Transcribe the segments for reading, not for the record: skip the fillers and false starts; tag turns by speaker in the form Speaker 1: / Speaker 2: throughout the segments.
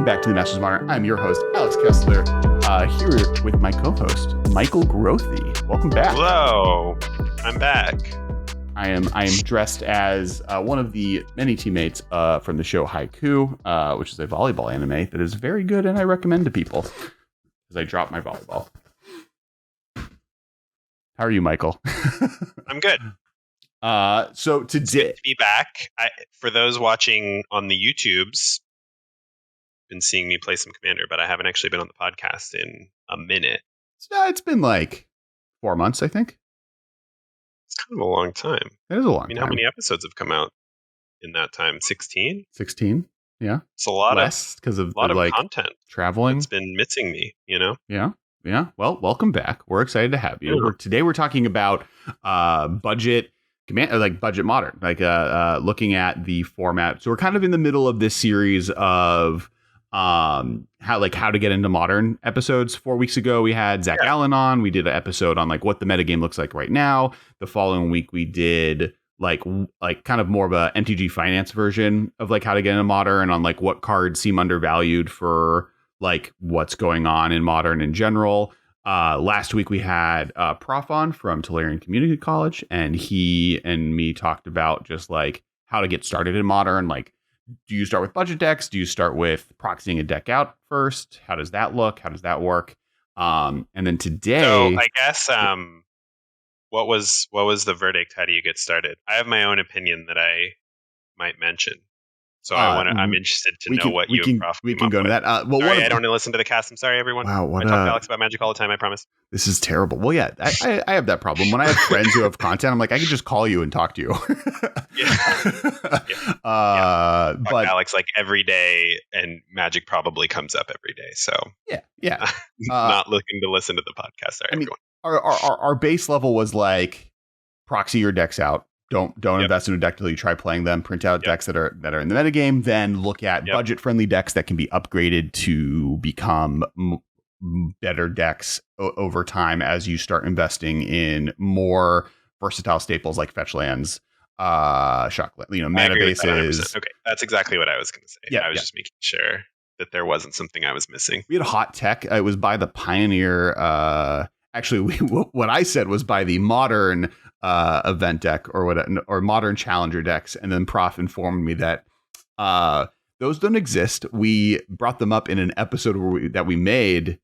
Speaker 1: welcome back to the Masters of Modern. I'm your host, Alex Kessler, here with my co-host, Michael Grothy. Welcome back.
Speaker 2: Hello, I'm back.
Speaker 1: I am dressed as one of the many teammates from the show Haiku, which is a volleyball anime that is very good and I recommend to people as I drop my volleyball. How are you, Michael?
Speaker 2: I'm good.
Speaker 1: So today,
Speaker 2: it's good to be back. For those watching on the YouTubes, been seeing me play some Commander, but I haven't actually been on the podcast in a minute.
Speaker 1: It's been like 4 months, I think.
Speaker 2: It's kind of a long time.
Speaker 1: It is a long time.
Speaker 2: How many episodes have come out in that time? 16?
Speaker 1: 16, yeah.
Speaker 2: It's a lot
Speaker 1: because of
Speaker 2: like content
Speaker 1: traveling.
Speaker 2: It's been missing me, you know?
Speaker 1: Yeah. Well, welcome back. We're excited to have you. Today we're talking about budget command, like budget modern, like looking at the format. So we're kind of in the middle of this series of how to get into modern episodes. 4 weeks ago we had Zach Allen on. We did an episode on like what the metagame looks like right now. The following week we did like kind of more of a MTG finance version of like how to get into modern on like what cards seem undervalued for like what's going on in modern in general. Last week we had Prof on from Tolarian Community College, and he and me talked about just like how to get started in modern. Like, do you start with budget decks? Do you start with proxying a deck out first? How does that look? How does that work? And then today,
Speaker 2: so I guess what was the verdict? How do you get started? I have my own opinion that I might mention. So I'm interested to know what you and Prof.
Speaker 1: We can go to that.
Speaker 2: Sorry, I don't listen to the cast. I'm sorry, everyone.
Speaker 1: Wow,
Speaker 2: I talk to Alex about Magic all the time, I promise.
Speaker 1: This is terrible. Well, yeah, I have that problem. When I have friends who have content, I'm like, I can just call you and talk to you.
Speaker 2: Talk
Speaker 1: but
Speaker 2: to Alex like every day, and Magic probably comes up every day. So
Speaker 1: yeah.
Speaker 2: Not looking to listen to the podcast. Sorry, everyone.
Speaker 1: Our base level was like proxy your decks out. Don't invest in a deck until you try playing them. Print out decks that are in the metagame. Then look at budget friendly decks that can be upgraded to become better decks over time as you start investing in more versatile staples like fetch lands, shock, mana bases.
Speaker 2: Okay, that's exactly what I was going to say. I was just making sure that there wasn't something I was missing.
Speaker 1: We had a hot tech. It was by the Pioneer. Actually, what I said was by the modern event deck or modern challenger decks, and then Prof informed me that those don't exist. We brought them up in an episode that we made.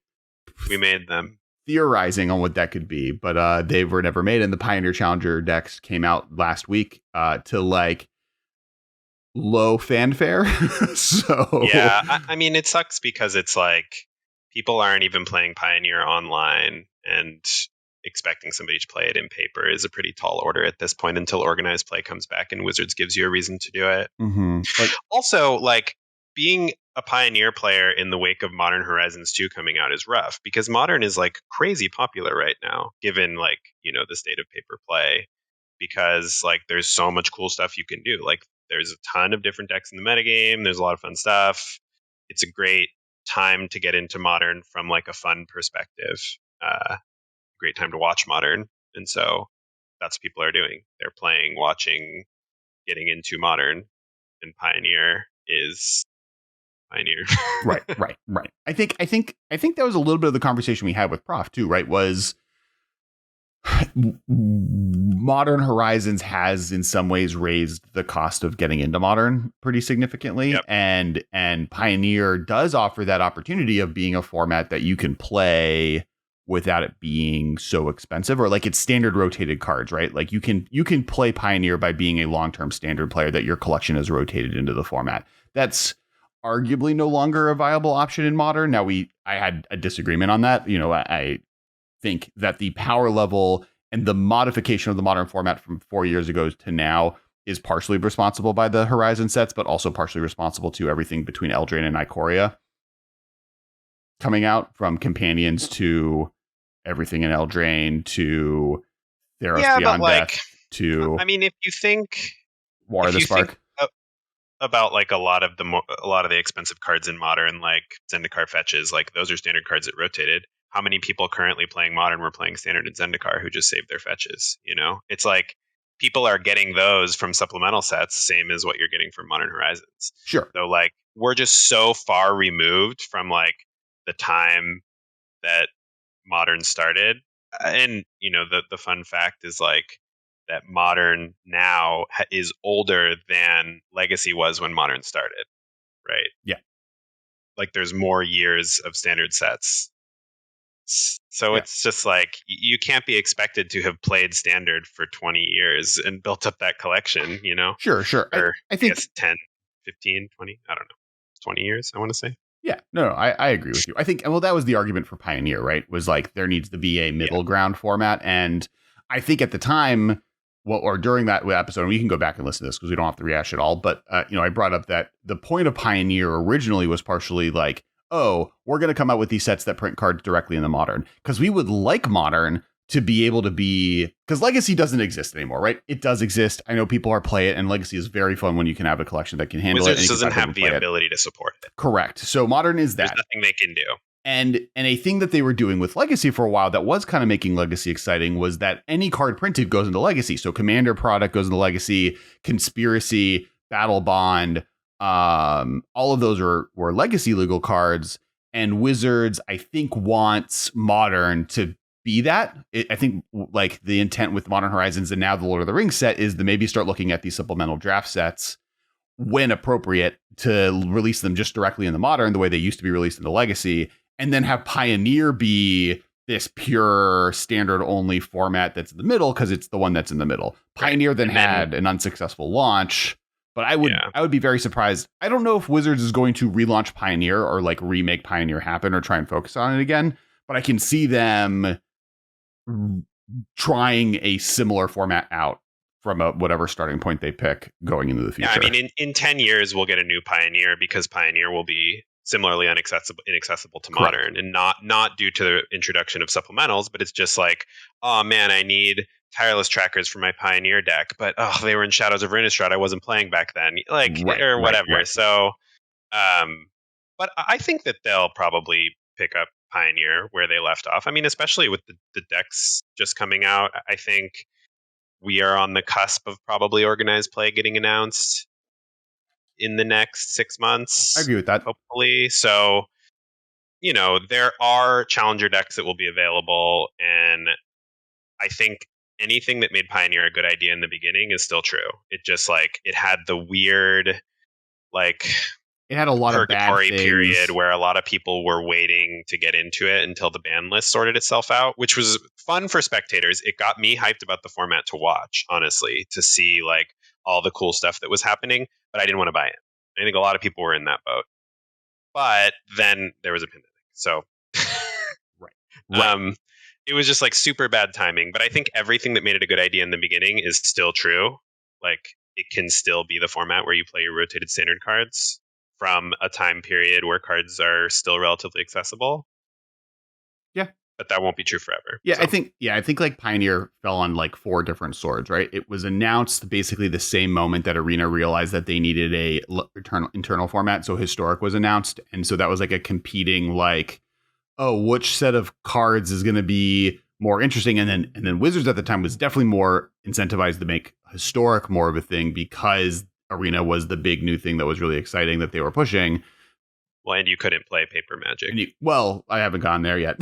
Speaker 2: We made them
Speaker 1: theorizing on what that could be, but they were never made. And the Pioneer Challenger decks came out last week to like low fanfare. So
Speaker 2: yeah, I mean, it sucks because it's like people aren't even playing Pioneer online, and expecting somebody to play it in paper is a pretty tall order at this point until organized play comes back and Wizards gives you a reason to do it.
Speaker 1: Mm-hmm.
Speaker 2: Also, like being a Pioneer player in the wake of Modern Horizons 2 coming out is rough because Modern is like crazy popular right now, given like, the state of paper play, because like there's so much cool stuff you can do. Like there's a ton of different decks in the metagame. There's a lot of fun stuff. It's a great time to get into Modern from like a fun perspective. Great time to watch Modern, and so that's what people are doing. They're playing, watching, getting into Modern, and Pioneer is Pioneer.
Speaker 1: Right. I think that was a little bit of the conversation we had with Prof too. Right, was Modern Horizons has in some ways raised the cost of getting into Modern pretty significantly, and Pioneer does offer that opportunity of being a format that you can play without it being so expensive, or like it's standard rotated cards, right? Like you can play Pioneer by being a long-term standard player that your collection has rotated into the format. That's arguably no longer a viable option in Modern. Now I had a disagreement on that. I think that the power level and the modification of the Modern format from 4 years ago to now is partially responsible by the Horizon sets, but also partially responsible to everything between Eldraine and Ikoria coming out, from companions to everything in Eldraine to Theros Beyond Death to.
Speaker 2: I mean, if you think
Speaker 1: War of the Spark
Speaker 2: about like a lot of the expensive cards in Modern, like Zendikar fetches, like those are standard cards that rotated. How many people currently playing Modern were playing Standard and Zendikar who just saved their fetches? It's like people are getting those from supplemental sets, same as what you're getting from Modern Horizons.
Speaker 1: Sure.
Speaker 2: So like we're just so far removed from like the time that Modern started. And the fun fact is like that Modern now is older than Legacy was when Modern started, right?
Speaker 1: Yeah.
Speaker 2: Like there's more years of standard sets. So it's just like you can't be expected to have played Standard for 20 years and built up that collection,
Speaker 1: Sure.
Speaker 2: Or
Speaker 1: I think
Speaker 2: 10, 15, 20, I don't know, 20 years, I want to say.
Speaker 1: Yeah, no, I agree with you. I think, well, that was the argument for Pioneer, right? Was like there needs to be a middle ground format. And I think at the time, or during that episode, and we can go back and listen to this because we don't have to rehash it all. But, I brought up that the point of Pioneer originally was partially like, oh, we're going to come out with these sets that print cards directly in the Modern because we would like Modern to be able to be, because Legacy doesn't exist anymore, right? It does exist. I know people are play it, and Legacy is very fun when you can have a collection that can handle
Speaker 2: Wizards
Speaker 1: it.
Speaker 2: Doesn't have the ability to support it.
Speaker 1: Correct. So Modern is that.
Speaker 2: There's nothing they can do.
Speaker 1: And a thing that they were doing with Legacy for a while that was kind of making Legacy exciting was that any card printed goes into Legacy. So Commander product goes into Legacy, Conspiracy, Battle Bond, all of those were Legacy legal cards. And Wizards, I think, wants Modern to be that. I think like the intent with Modern Horizons and now the Lord of the Rings set is to maybe start looking at these supplemental draft sets when appropriate to release them just directly in the Modern the way they used to be released in the Legacy, and then have Pioneer be this pure standard only format that's in the middle because it's the one that's in the middle. Pioneer then had an unsuccessful launch, but I would be very surprised. I don't know if Wizards is going to relaunch Pioneer or like remake Pioneer happen or try and focus on it again, but I can see them trying a similar format out from whatever starting point they pick going into the future.
Speaker 2: Yeah, I mean, in 10 years, we'll get a new Pioneer because Pioneer will be similarly inaccessible to Modern, and not due to the introduction of supplementals, but it's just like, oh man, I need tireless trackers for my Pioneer deck, but they were in Shadows of Innistrad. I wasn't playing back then, or whatever. Right. So, but I think that they'll probably pick up Pioneer where they left off. I mean, especially with the decks just coming out, I think we are on the cusp of probably organized play getting announced in the next 6 months.
Speaker 1: I agree with that.
Speaker 2: Hopefully. So, there are challenger decks that will be available. And I think anything that made Pioneer a good idea in the beginning is still true. It just it had the weird,
Speaker 1: it had a lot of bad things.
Speaker 2: Period where a lot of people were waiting to get into it until the ban list sorted itself out, which was fun for spectators. It got me hyped about the format to watch, honestly, to see all the cool stuff that was happening, but I didn't want to buy it. I think a lot of people were in that boat. But then there was a pandemic. So
Speaker 1: right.
Speaker 2: It was just super bad timing. But I think everything that made it a good idea in the beginning is still true. It can still be the format where you play your rotated standard cards from a time period where cards are still relatively accessible.
Speaker 1: Yeah.
Speaker 2: But that won't be true forever.
Speaker 1: Yeah, so. I think Pioneer fell on 4 different swords, right? It was announced basically the same moment that Arena realized that they needed a internal format. So Historic was announced. And so that was a competing which set of cards is going to be more interesting. And then Wizards at the time was definitely more incentivized to make Historic more of a thing because Arena was the big new thing that was really exciting that they were pushing.
Speaker 2: Well, and you couldn't play Paper Magic.
Speaker 1: I haven't gone there yet.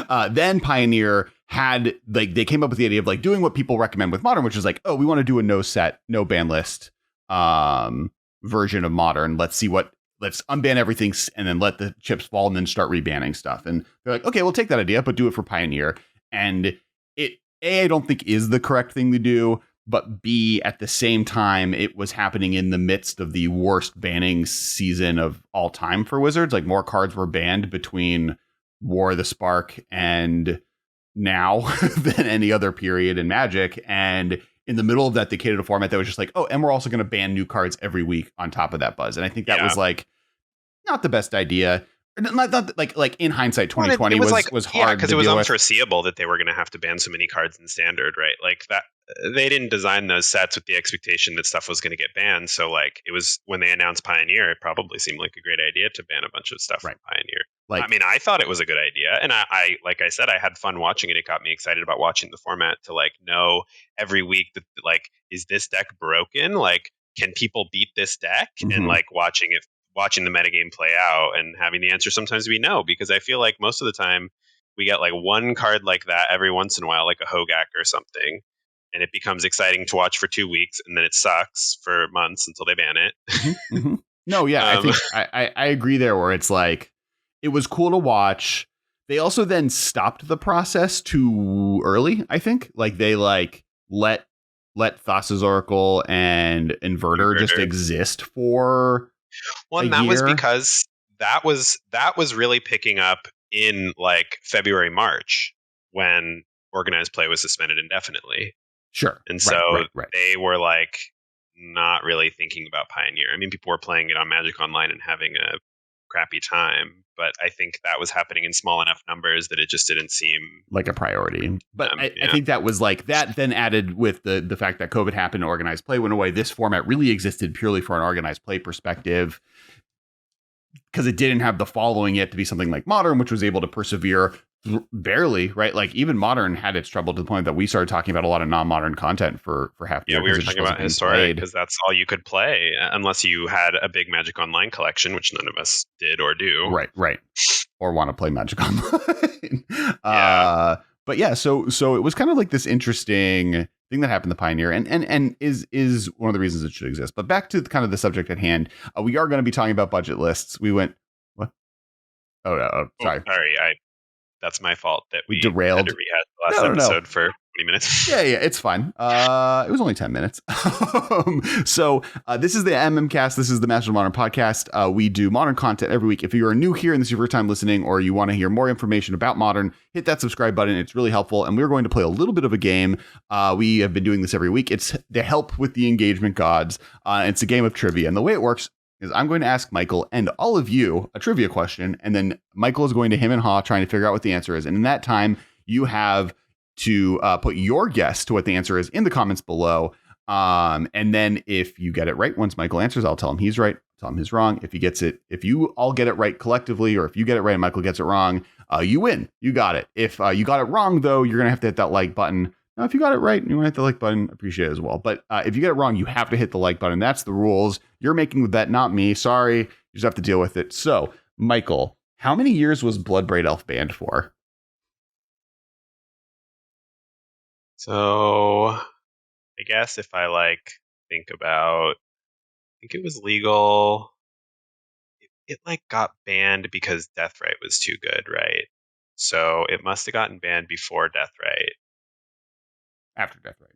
Speaker 1: No. Then Pioneer had they came up with the idea of doing what people recommend with Modern, which is we want to do a no set, no ban list version of Modern. Let's unban everything and then let the chips fall and then start rebanning stuff. And they're like, okay, we'll take that idea, but do it for Pioneer. And I don't think is the correct thing to do. But B, at the same time, it was happening in the midst of the worst banning season of all time for Wizards. More cards were banned between War of the Spark and now than any other period in Magic. And in the middle of that, they created a format that was just and we're also going to ban new cards every week on top of that buzz. And I think that was not the best idea. Not in hindsight, 2020 was hard
Speaker 2: because it was unforeseeable that they were going to have to ban so many cards in Standard, right? That they didn't design those sets with the expectation that stuff was going to get banned. So it was when they announced Pioneer, it probably seemed like a great idea to ban a bunch of stuff from Pioneer. I mean, I thought it was a good idea, and I like I said, I had fun watching it. It got me excited about watching the format to know every week that is this deck broken? Can people beat this deck? Mm-hmm. And watching it watching the metagame play out and having the answer sometimes be no, because I feel like most of the time we get like one card like that every once in a while, like a Hogak or something, and it becomes exciting to watch for 2 weeks, and then it sucks for months until they ban it.
Speaker 1: Mm-hmm. No, yeah, I think I agree there, where it's like it was cool to watch. They also then stopped the process too early, I think. Like they like let Thassa's Oracle and Inverter just exist for
Speaker 2: and that was because that was really picking up in like February, March, when organized play was suspended indefinitely.
Speaker 1: Sure.
Speaker 2: And so they were like not really thinking about Pioneer. I mean, people were playing it on Magic Online and having a crappy time, but I think that was happening in small enough numbers that it just didn't seem
Speaker 1: like a priority. But I think that was like that then added with the fact that COVID happened, organized play went away. This format really existed purely for an organized play perspective, because it didn't have the following yet to be something like Modern, which was able to persevere barely, right? Like even Modern had its trouble to the point that we started talking about a lot of non-modern content for half the year.
Speaker 2: We were talking about Historic because that's all you could play unless you had a big Magic Online collection, which none of us did or do.
Speaker 1: Right. Or want to play Magic Online. But yeah, so it was kind of like this interesting thing that happened to Pioneer, and is one of the reasons it should exist. But back to kind of the subject at hand, we are going to be talking about budget lists. We went what? Oh, sorry.
Speaker 2: Sorry, that's my fault that we
Speaker 1: derailed.
Speaker 2: Had to rehash the last episode for 20 minutes.
Speaker 1: Yeah, it's fine. It was only 10 minutes. So this is the MMcast. This is the Master of Modern podcast. We do modern content every week. If you are new here and this is your first time listening, or you want to hear more information about Modern, hit that subscribe button. It's really helpful. And we're going to play a little bit of a game. We have been doing this every week. It's to help with the engagement gods. It's a game of trivia. And the way it works is I'm going to ask Michael and all of you a trivia question, and then Michael is going to him and haw trying to figure out what the answer is. And in that time, you have to put your guess to what the answer is in the comments below. And then if you get it right, once Michael answers, I'll tell him he's right, tell him he's wrong. If you all get it right collectively, or if you get it right and Michael gets it wrong, you win. You got it. If you got it wrong, though, you're going to have to hit that like button. Now, if you got it right and you want to hit the like button, appreciate it as well. But if you get it wrong, you have to hit the like button. That's the rules. You're making the bet, not me. Sorry. You just have to deal with it. So, Michael, how many years was Bloodbraid Elf banned for?
Speaker 2: So, I guess if I think about, I think it was legal. It got banned because Deathrite was too good, right? So it must have gotten banned before Deathrite.
Speaker 1: After Deathrite.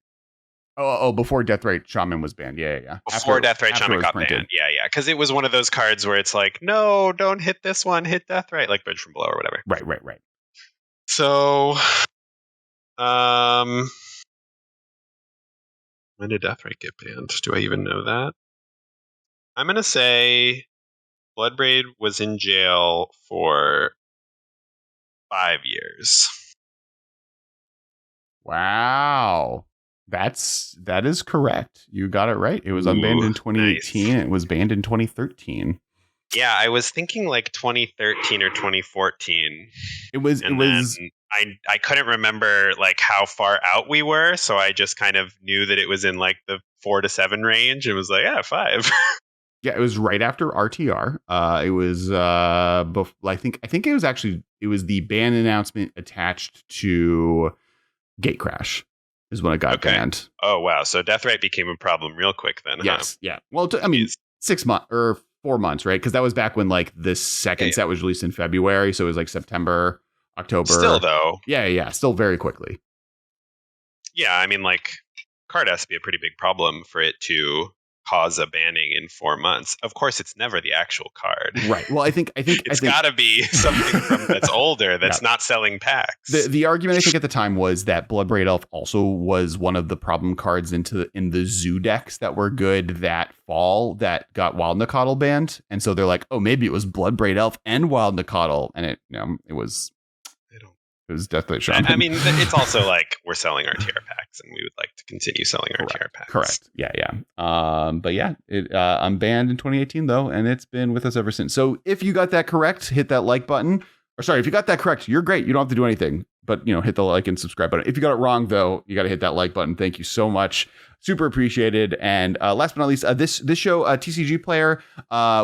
Speaker 1: Oh, before Deathrite, Shaman was banned. Yeah.
Speaker 2: Before Deathrite, Shaman got banned. Yeah. Because it was one of those cards where it's like, no, don't hit this one, hit Deathrite, like Bridge from Below or whatever.
Speaker 1: Right.
Speaker 2: So, when did Deathrite get banned? Do I even know that? I'm going to say Bloodbraid was in jail for 5 years.
Speaker 1: Wow. That is correct. You got it right. It was unbanned in 2018. Nice. It was banned in 2013.
Speaker 2: Yeah, I was thinking like 2013 or 2014. I couldn't remember like how far out we were, so I just kind of knew that it was in like the 4 to 7 range. It was like, 5.
Speaker 1: Yeah, it was right after RTR. It was I think it was the ban announcement attached to Gatecrash is when it got banned.
Speaker 2: Oh wow! So Deathrite became a problem real quick then.
Speaker 1: Yes, yeah. Well, 6 months or 4 months, right? Because that was back when like the second set was released in February, so it was like September, October.
Speaker 2: Still though.
Speaker 1: Yeah. Still very quickly.
Speaker 2: Yeah, I mean, like card has to be a pretty big problem for it to cause a banning in 4 months. Of course, it's never the actual card.
Speaker 1: Right. Well, I think
Speaker 2: it's got to be something that's older that's not selling packs.
Speaker 1: The argument I think at the time was that Bloodbraid Elf also was one of the problem cards in the zoo decks that were good that fall that got Wild Nicottle banned, and so they're like, oh, maybe it was Bloodbraid Elf and Wild Nicottle, and it was. It was definitely Shaman.
Speaker 2: I mean, it's also like we're selling RTR packs, and we would like to continue selling RTR packs.
Speaker 1: Correct. Yeah. But yeah, it unbanned in 2018 though, and it's been with us ever since. So if you got that correct, hit that like button. Or sorry, if you got that correct, you're great. You don't have to do anything. but hit the like and subscribe button. If you got it wrong, though, you got to hit that like button. Thank you so much. Super appreciated. And last but not least, this show, TCG Player,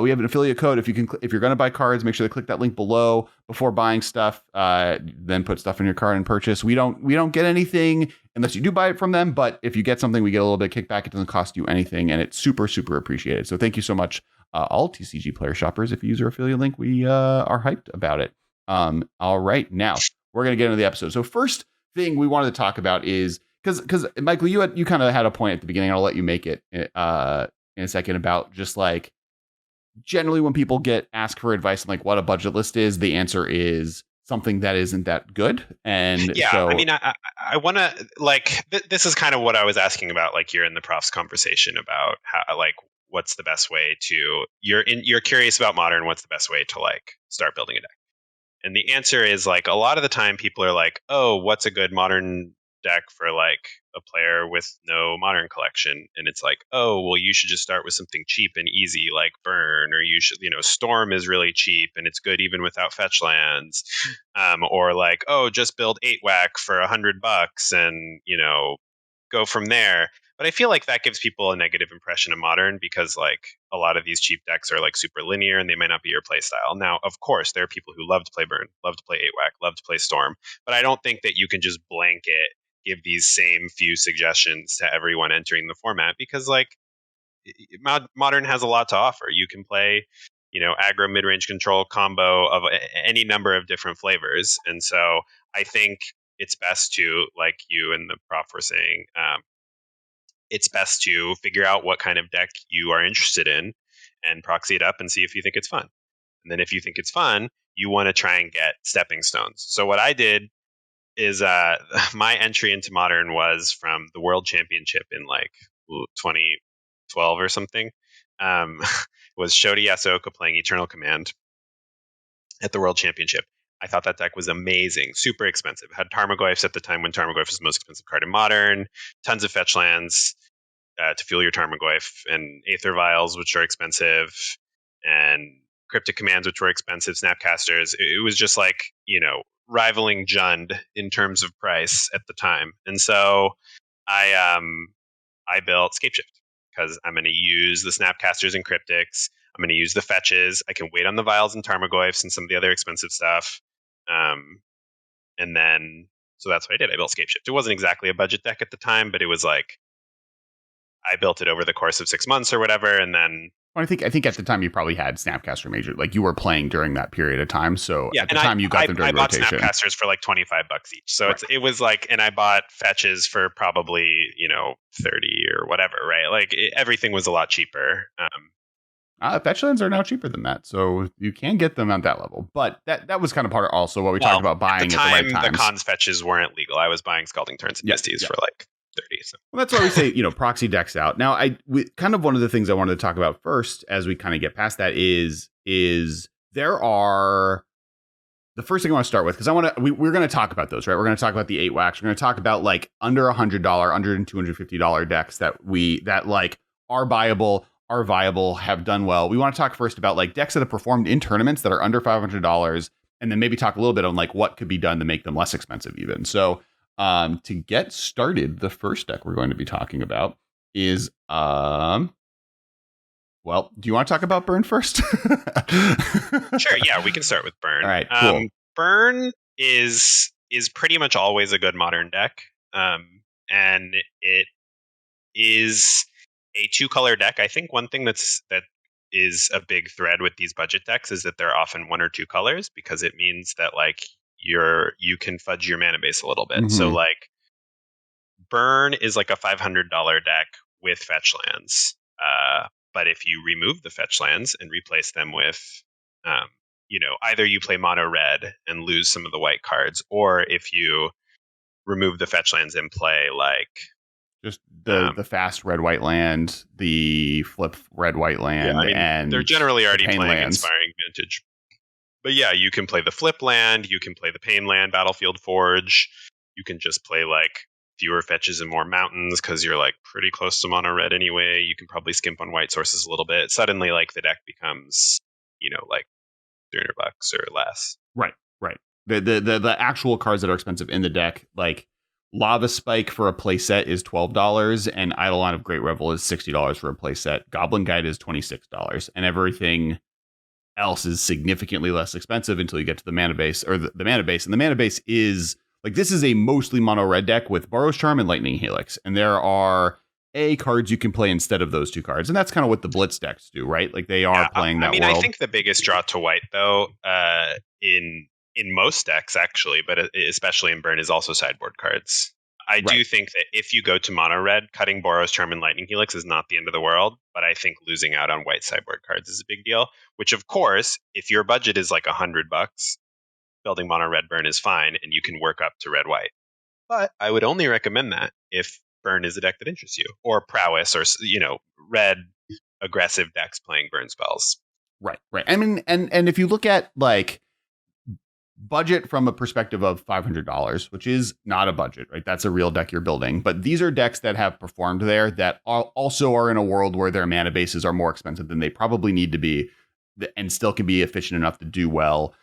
Speaker 1: we have an affiliate code. If you're going to buy cards, make sure to click that link below before buying stuff. Then put stuff in your cart and purchase. We don't get anything unless you do buy it from them. But if you get something, we get a little bit of kickback. It doesn't cost you anything, and it's super, super appreciated. So thank you so much, all TCG Player shoppers. If you use our affiliate link, we are hyped about it. All right, now we're going to get into the episode. So first thing we wanted to talk about is because Michael, you kind of had a point at the beginning. I'll let you make it in a second about just like generally when people get asked for advice on like what a budget list is, the answer is something that isn't that good. And
Speaker 2: yeah,
Speaker 1: so,
Speaker 2: I mean, I want to like this is kind of what I was asking about, like here in the profs conversation about how like what's the best way to you're curious about Modern. What's the best way to like start building a deck? And the answer is like a lot of the time people are like, oh, what's a good Modern deck for like a player with no Modern collection? And it's like, oh, well, you should just start with something cheap and easy like Burn, or you should, Storm is really cheap and it's good even without fetch lands, or like, oh, just build 8-whack for $100 and go from there. But I feel like that gives people a negative impression of Modern because like a lot of these cheap decks are like super linear and they might not be your play style. Now, of course, there are people who love to play Burn, love to play 8-whack, love to play Storm, but I don't think that you can just blanket give these same few suggestions to everyone entering the format because like Modern has a lot to offer. You can play, aggro mid-range control combo of any number of different flavors. And so I think it's best to, like you and the prof were saying, it's best to figure out what kind of deck you are interested in and proxy it up and see if you think it's fun. And then if you think it's fun, you want to try and get stepping stones. So what I did is my entry into Modern was from the World Championship in like 2012 or something. Was Shota Yasuoka playing Eternal Command at the World Championship. I thought that deck was amazing, super expensive. Had Tarmogoyfs at the time when Tarmogoyf was the most expensive card in Modern, tons of fetch lands to fuel your Tarmogoyf, and Aether Vials, which are expensive, and Cryptic Commands, which were expensive, Snapcasters. It was just like, rivaling Jund in terms of price at the time. And so I built Scapeshift because I'm going to use the Snapcasters and Cryptics. I'm going to use the fetches. I can wait on the Vials and Tarmogoyfs and some of the other expensive stuff. And then, so that's what I did. I built Scapeshift. It wasn't exactly a budget deck at the time, but it was like, I built it over the course of 6 months or whatever. And then
Speaker 1: I think at the time you probably had Snapcaster Major, like you were playing during that period of time. So
Speaker 2: yeah,
Speaker 1: at the time you got them during rotation.
Speaker 2: I bought Snapcasters for like $25 each. So right. It was like, and I bought fetches for probably, 30 or whatever, right? Like everything was a lot cheaper.
Speaker 1: Fetch lands are now cheaper than that, so you can get them at that level. But that was kind of part of also what we talked about buying at the right times.
Speaker 2: The cons fetches weren't legal. I was buying Scalding Turns and Misties for like 30. So.
Speaker 1: Well, that's why we say, proxy decks out. Now, kind of one of the things I wanted to talk about first, as we kind of get past that, is there are the first thing I want to start with, because we're going to talk about those, right? We're going to talk about the 8-whacks. We're going to talk about like under $100, under $250 decks that like are buyable, are viable, have done well. We want to talk first about like decks that have performed in tournaments that are under $500, and then maybe talk a little bit on like what could be done to make them less expensive even. So to get started, the first deck we're going to be talking about is well, do you want to talk about Burn first?
Speaker 2: Sure, yeah, we can start with Burn.
Speaker 1: All right, cool.
Speaker 2: Burn is pretty much always a good Modern deck. And it is a 2-color deck. I think one thing that is a big thread with these budget decks is that they're often 1 or 2 colors, because it means that like you can fudge your mana base a little bit. Mm-hmm. So like Burn is like a $500 deck with fetch lands. But if you remove the fetch lands and replace them with either you play mono red and lose some of the white cards, or if you remove the fetch lands and play like
Speaker 1: just the fast red-white land, the flip red-white land, and
Speaker 2: they're generally already playing
Speaker 1: lands.
Speaker 2: Inspiring Vintage. But yeah, you can play the flip land, you can play the pain land, Battlefield Forge. You can just play like fewer fetches and more mountains because you're like pretty close to mono red anyway. You can probably skimp on white sources a little bit. Suddenly, like the deck becomes, like $300 or less.
Speaker 1: Right. The actual cards that are expensive in the deck, like Lava Spike for a playset is $12, and Eidolon of Great Revel is $60 for a playset. Goblin Guide is $26, and everything else is significantly less expensive until you get to the mana base, or the mana base. And the mana base is like, this is a mostly mono red deck with Burrow's Charm and Lightning Helix, and there are cards you can play instead of those two cards, and that's kind of what the Blitz decks do, right? Like they are playing that.
Speaker 2: I think the biggest draw to white, though, in most decks actually, but especially in Burn, is also sideboard cards. I do think that if you go to mono red, cutting Burrow's Charm and Lightning Helix is not the end of the world, but I think losing out on white sideboard cards is a big deal. Which, of course, if your budget is like $100, building mono red Burn is fine, and you can work up to red white. But I would only recommend that if Burn is a deck that interests you, or Prowess, or red aggressive decks playing Burn spells.
Speaker 1: Right. I mean, and if you look at like budget from a perspective of $500, which is not a budget, right? That's a real deck you're building. But these are decks that have performed there that also are in a world where their mana bases are more expensive than they probably need to be, and still can be efficient enough to do well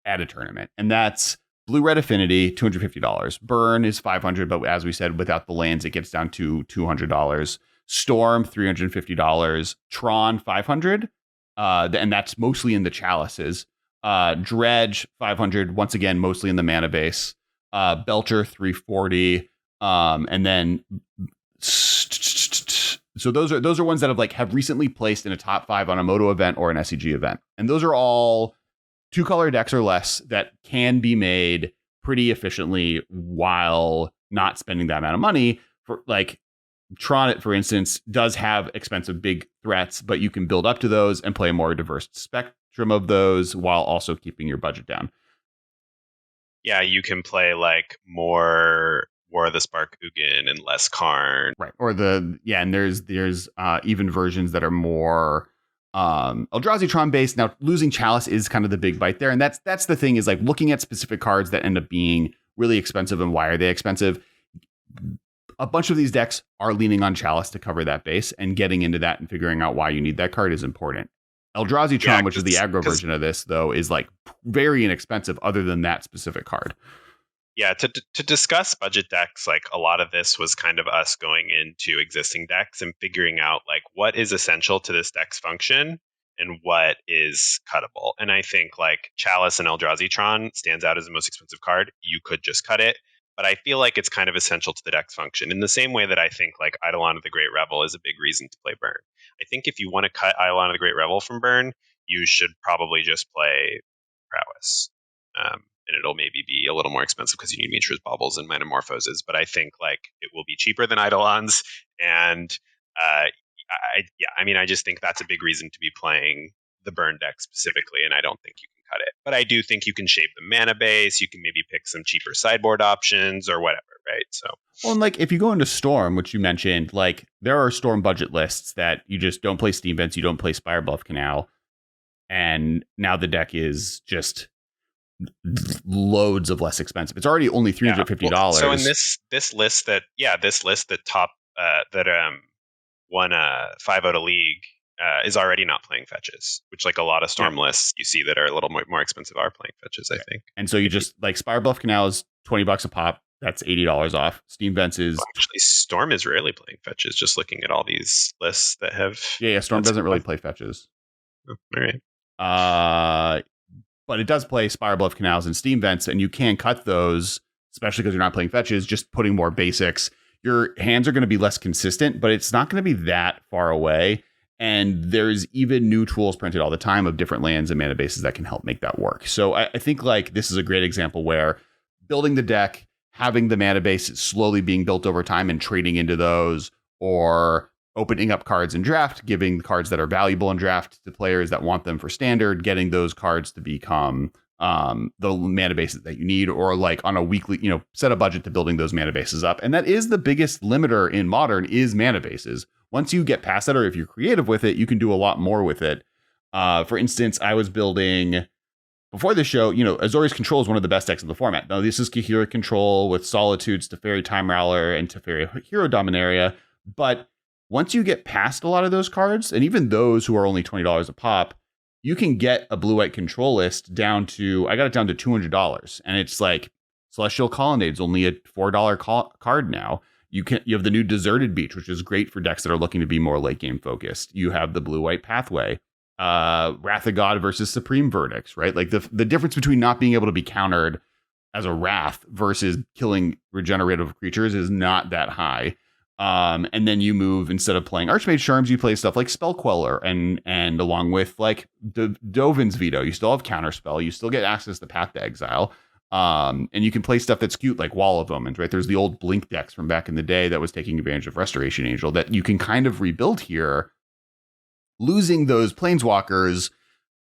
Speaker 1: at a tournament. And that's Blue-Red Affinity, $250. Burn is $500, but as we said, without the lands, it gets down to $200. Storm, $350. Tron, $500. And that's mostly in the chalices. Dredge, $500, once again, mostly in the mana base. Belcher, $340. And then so those are ones that have recently placed in a top 5 on a Moto event or an SCG event. And those are all 2-color decks or less that can be made pretty efficiently while not spending that amount of money. For like Tron, for instance, does have expensive big threats, but you can build up to those and play a more diverse spectrum of those while also keeping your budget down.
Speaker 2: Yeah, you can play like more War of the Spark Ugin and less Karn.
Speaker 1: Right. Or and there's even versions that are more Eldrazi Tron based. Now, losing Chalice is kind of the big bite there. And that's the thing, is like looking at specific cards that end up being really expensive and why are they expensive. A bunch of these decks are leaning on Chalice to cover that base, and getting into that and figuring out why you need that card is important. Eldrazi Tron, which is the aggro version of this, though, is like very inexpensive other than that specific card.
Speaker 2: Yeah, to discuss budget decks, like a lot of this was kind of us going into existing decks and figuring out like what is essential to this deck's function and what is cuttable. And I think like Chalice and Eldrazi Tron stands out as the most expensive card. You could just cut it, but I feel like it's kind of essential to the deck's function in the same way that I think like Eidolon of the Great Revel is a big reason to play Burn. I think if you want to cut Eidolon of the Great Revel from Burn, you should probably just play Prowess. And it'll maybe be a little more expensive because you need Mishra's Baubles and Metamorphoses, but I think like it will be cheaper than Eidolons. And I just think that's a big reason to be playing the Burn deck specifically, and I don't think you can cut it. But I do think you can shape the mana base. You can maybe pick some cheaper sideboard options or whatever, right? So,
Speaker 1: well, and like if you go into Storm, which you mentioned, like there are Storm budget lists that you just don't play Steam Vents, you don't play Spirebluff Canal, and now the deck is just loads of less expensive. It's already only $350.
Speaker 2: So in this list that top that won 5 out of league is already not playing fetches, which like a lot of Storm lists you see that are a little more expensive are playing fetches, I think.
Speaker 1: And so you just like Spirebluff Canal is $20 a pop. That's $80 off. Steam Vents is
Speaker 2: actually Storm is rarely playing fetches. Just looking at all these lists that have
Speaker 1: Storm doesn't really play fetches.
Speaker 2: Oh, all right.
Speaker 1: But it does play Spirebluff Canals and Steam Vents, and you can cut those, especially because you're not playing fetches, just putting more basics. Your hands are going to be less consistent, but it's not going to be that far away. And there's even new tools printed all the time of different lands and mana bases that can help make that work. So I think like this is a great example where building the deck, having the mana base slowly being built over time and trading into those, or opening up cards in draft, giving cards that are valuable in draft to players that want them for standard, getting those cards to become the mana bases that you need, or like on a weekly, set a budget to building those mana bases up. And that is the biggest limiter in Modern is mana bases. Once you get past that, or if you're creative with it, you can do a lot more with it. For instance, I was building before the show, Azorius Control is one of the best decks in the format. Now, this is Kahira Control with Solitudes, Teferi Time Rattler, and Teferi Hero Dominaria. But once you get past a lot of those cards, and even those who are only $20 a pop, you can get a blue-white control list down to, I got it down to $200. And it's like Celestial Colonnade's only a $4 card now. You have the new Deserted Beach, which is great for decks that are looking to be more late game focused. You have the blue-white Pathway, Wrath of God versus Supreme Verdicts, right? Like the difference between not being able to be countered as a Wrath versus killing regenerative creatures is not that high. And then you move, instead of playing Archmage Charms, you play stuff like Spell Queller, and along with like Dovin's Veto, you still have Counterspell, you still get access to Path to Exile. And you can play stuff that's cute like Wall of Omens, right? There's the old Blink decks from back in the day that was taking advantage of Restoration Angel that you can kind of rebuild here, losing those Planeswalkers,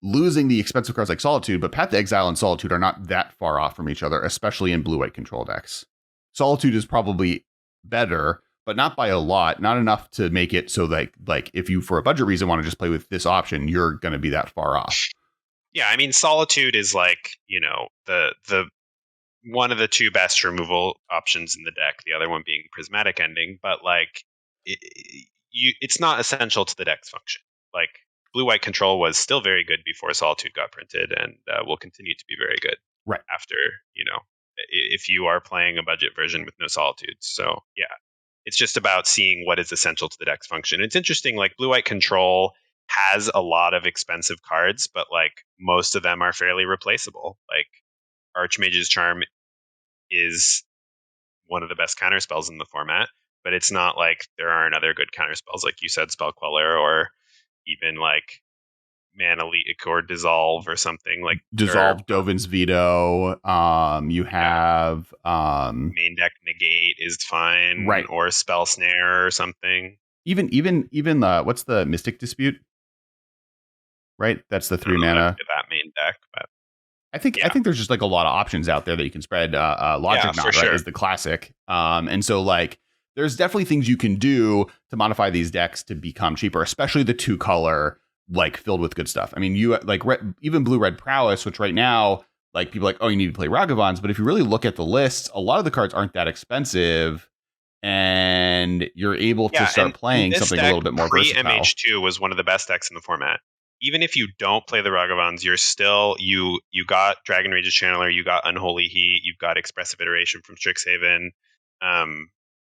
Speaker 1: losing the expensive cards like Solitude, but Path to Exile and Solitude are not that far off from each other, especially in blue-white control decks. Solitude is probably better, but not by a lot, not enough to make it so that, like, if you, for a budget reason, want to just play with this option, you're going to be that far off.
Speaker 2: Yeah, I mean, Solitude is like, you know, the one of the two best removal options in the deck, the other one being Prismatic Ending, but like, it's not essential to the deck's function. Like, blue-white control was still very good before Solitude got printed, and will continue to be very good
Speaker 1: right
Speaker 2: after, you know, if you are playing a budget version with no Solitude. So, yeah. It's just about seeing what is essential to the deck's function. It's interesting, like blue-white control has a lot of expensive cards, but like most of them are fairly replaceable. Like Archmage's Charm is one of the best counterspells in the format, but it's not like there aren't other good counterspells, like you said, Spell Queller, or even like Mana Leak or Dissolve or something like
Speaker 1: Dissolve, Dovin's Veto. You have
Speaker 2: main deck Negate is fine,
Speaker 1: right?
Speaker 2: Or Spell Snare or something.
Speaker 1: Even what's the Mystic Dispute? Right, that's the 3 mana.
Speaker 2: That main deck, but
Speaker 1: I think there's just like a lot of options out there that you can spread. Logic Knot, right, is the classic. And so like there's definitely things you can do to modify these decks to become cheaper, especially the 2-color. Like filled with good stuff. I mean, you like even blue-red Prowess, which right now, like people are like, oh, you need to play Ragavans. But if you really look at the lists, a lot of the cards aren't that expensive, and you're able to start playing something a little bit more versatile.
Speaker 2: MH2 was one of the best decks in the format. Even if you don't play the Ragavans, you're still you got Dragon Rage's Channeler, you got Unholy Heat, you've got Expressive Iteration from Strixhaven.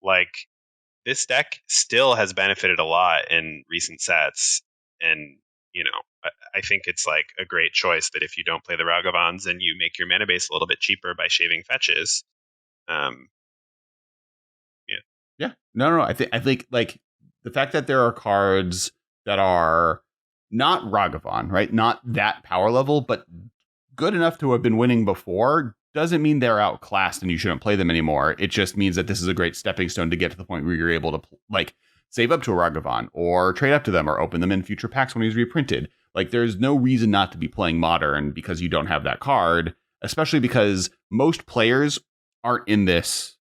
Speaker 2: Like this deck still has benefited a lot in recent sets, and you know, I think it's like a great choice that if you don't play the Ragavans and you make your mana base a little bit cheaper by shaving fetches.
Speaker 1: Yeah. No. I think like the fact that there are cards that are not Ragavan, right? Not that power level, but good enough to have been winning before doesn't mean they're outclassed and you shouldn't play them anymore. It just means that this is a great stepping stone to get to the point where you're able to like save up to a Ragavan or trade up to them or open them in future packs when he's reprinted. Like there's no reason not to be playing Modern because you don't have that card, especially because most players aren't in this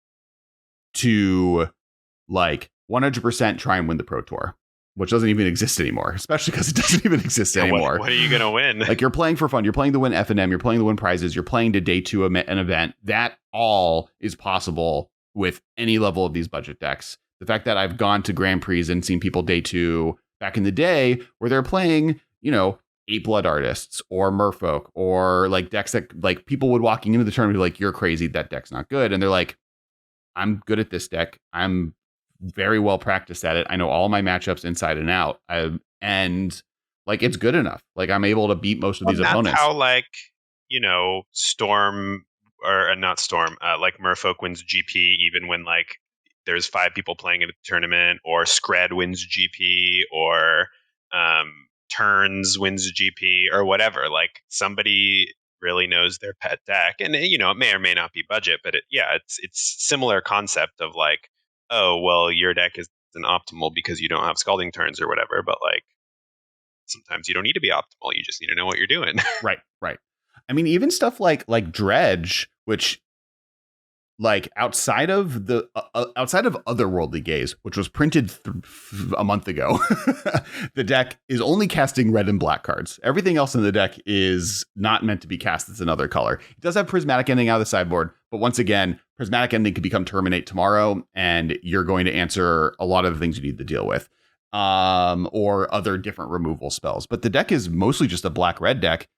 Speaker 1: to like 100% try and win the Pro Tour, which doesn't even exist anymore, especially because it doesn't even exist anymore.
Speaker 2: What are you going to win?
Speaker 1: Like you're playing for fun. You're playing to win FNM. You're playing to win prizes. You're playing to day 2 an event. That all is possible with any level of these budget decks. The fact that I've gone to Grand Prix and seen people day 2 back in the day where they're playing, you know, 8 Blood Artists or Merfolk or like decks that like people would walking into the tournament be like, you're crazy. That deck's not good. And they're like, I'm good at this deck. I'm very well practiced at it. I know all my matchups inside and out. And like, it's good enough. Like I'm able to beat most of these opponents.
Speaker 2: That's how like, you know, Storm or not Storm, like Merfolk wins GP even when like, there's 5 people playing in a tournament, or Skred wins GP, or Turns wins GP, or whatever. Like somebody really knows their pet deck, and you know it may or may not be budget, but it's similar concept of like, oh well, your deck isn't optimal because you don't have Scalding Turns or whatever. But like sometimes you don't need to be optimal; you just need to know what you're doing.
Speaker 1: Right. I mean, even stuff like Dredge, which. Like outside of Otherworldly Gaze, which was printed a month ago, the deck is only casting red and black cards. Everything else in the deck is not meant to be cast as another color. It does have Prismatic Ending out of the sideboard, but once again, Prismatic Ending could become Terminate tomorrow, and you're going to answer a lot of the things you need to deal with. or other different removal spells. But the deck is mostly just a black-red deck.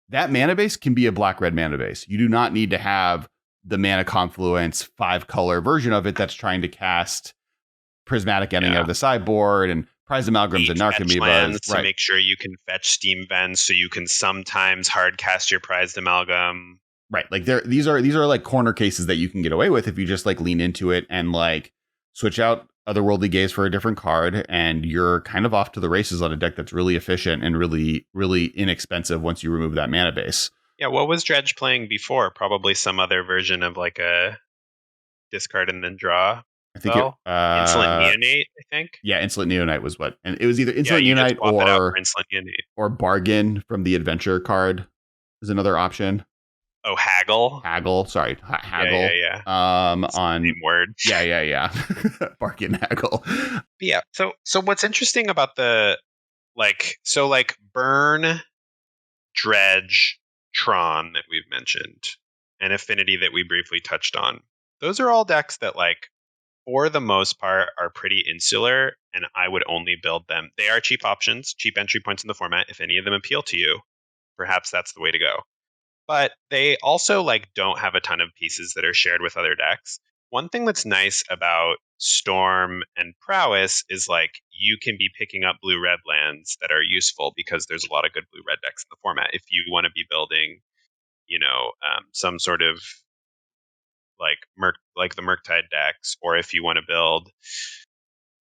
Speaker 1: That mana base can be a black-red mana base. You do not need to have the Mana Confluence 5-color version of it that's trying to cast Prismatic Ending out of the sideboard and Prized Amalgams and Narcomoebas.
Speaker 2: To make sure you can fetch Steam Vents so you can sometimes hard cast your Prized Amalgam.
Speaker 1: Right. Like these are like corner cases that you can get away with if you just like lean into it and like switch out Otherworldly Gaze for a different card, and you're kind of off to the races on a deck that's really efficient and really, really inexpensive once you remove that mana base.
Speaker 2: Yeah, what was Dredge playing before? Probably some other version of like a discard and then draw.
Speaker 1: I think
Speaker 2: Insolent Neonate, I think.
Speaker 1: Yeah, Insolent Neonate was what, and it was either Insolent Neonate or Bargain from the Adventure card is another option.
Speaker 2: Oh, Haggle.
Speaker 1: Haggle.
Speaker 2: Yeah.
Speaker 1: On
Speaker 2: same word.
Speaker 1: Yeah. Bargain Haggle.
Speaker 2: Yeah. So what's interesting about the Burn, Dredge, Tron that we've mentioned, and Affinity that we briefly touched on. Those are all decks that for the most part are pretty insular, and I would only build them. They are cheap options, cheap entry points in the format. If any of them appeal to you, perhaps that's the way to go. But they also don't have a ton of pieces that are shared with other decks. One thing that's nice about Storm and Prowess is you can be picking up blue-red lands that are useful because there's a lot of good blue-red decks in the format. If you want to be building, some sort of the Murktide decks, or if you want to build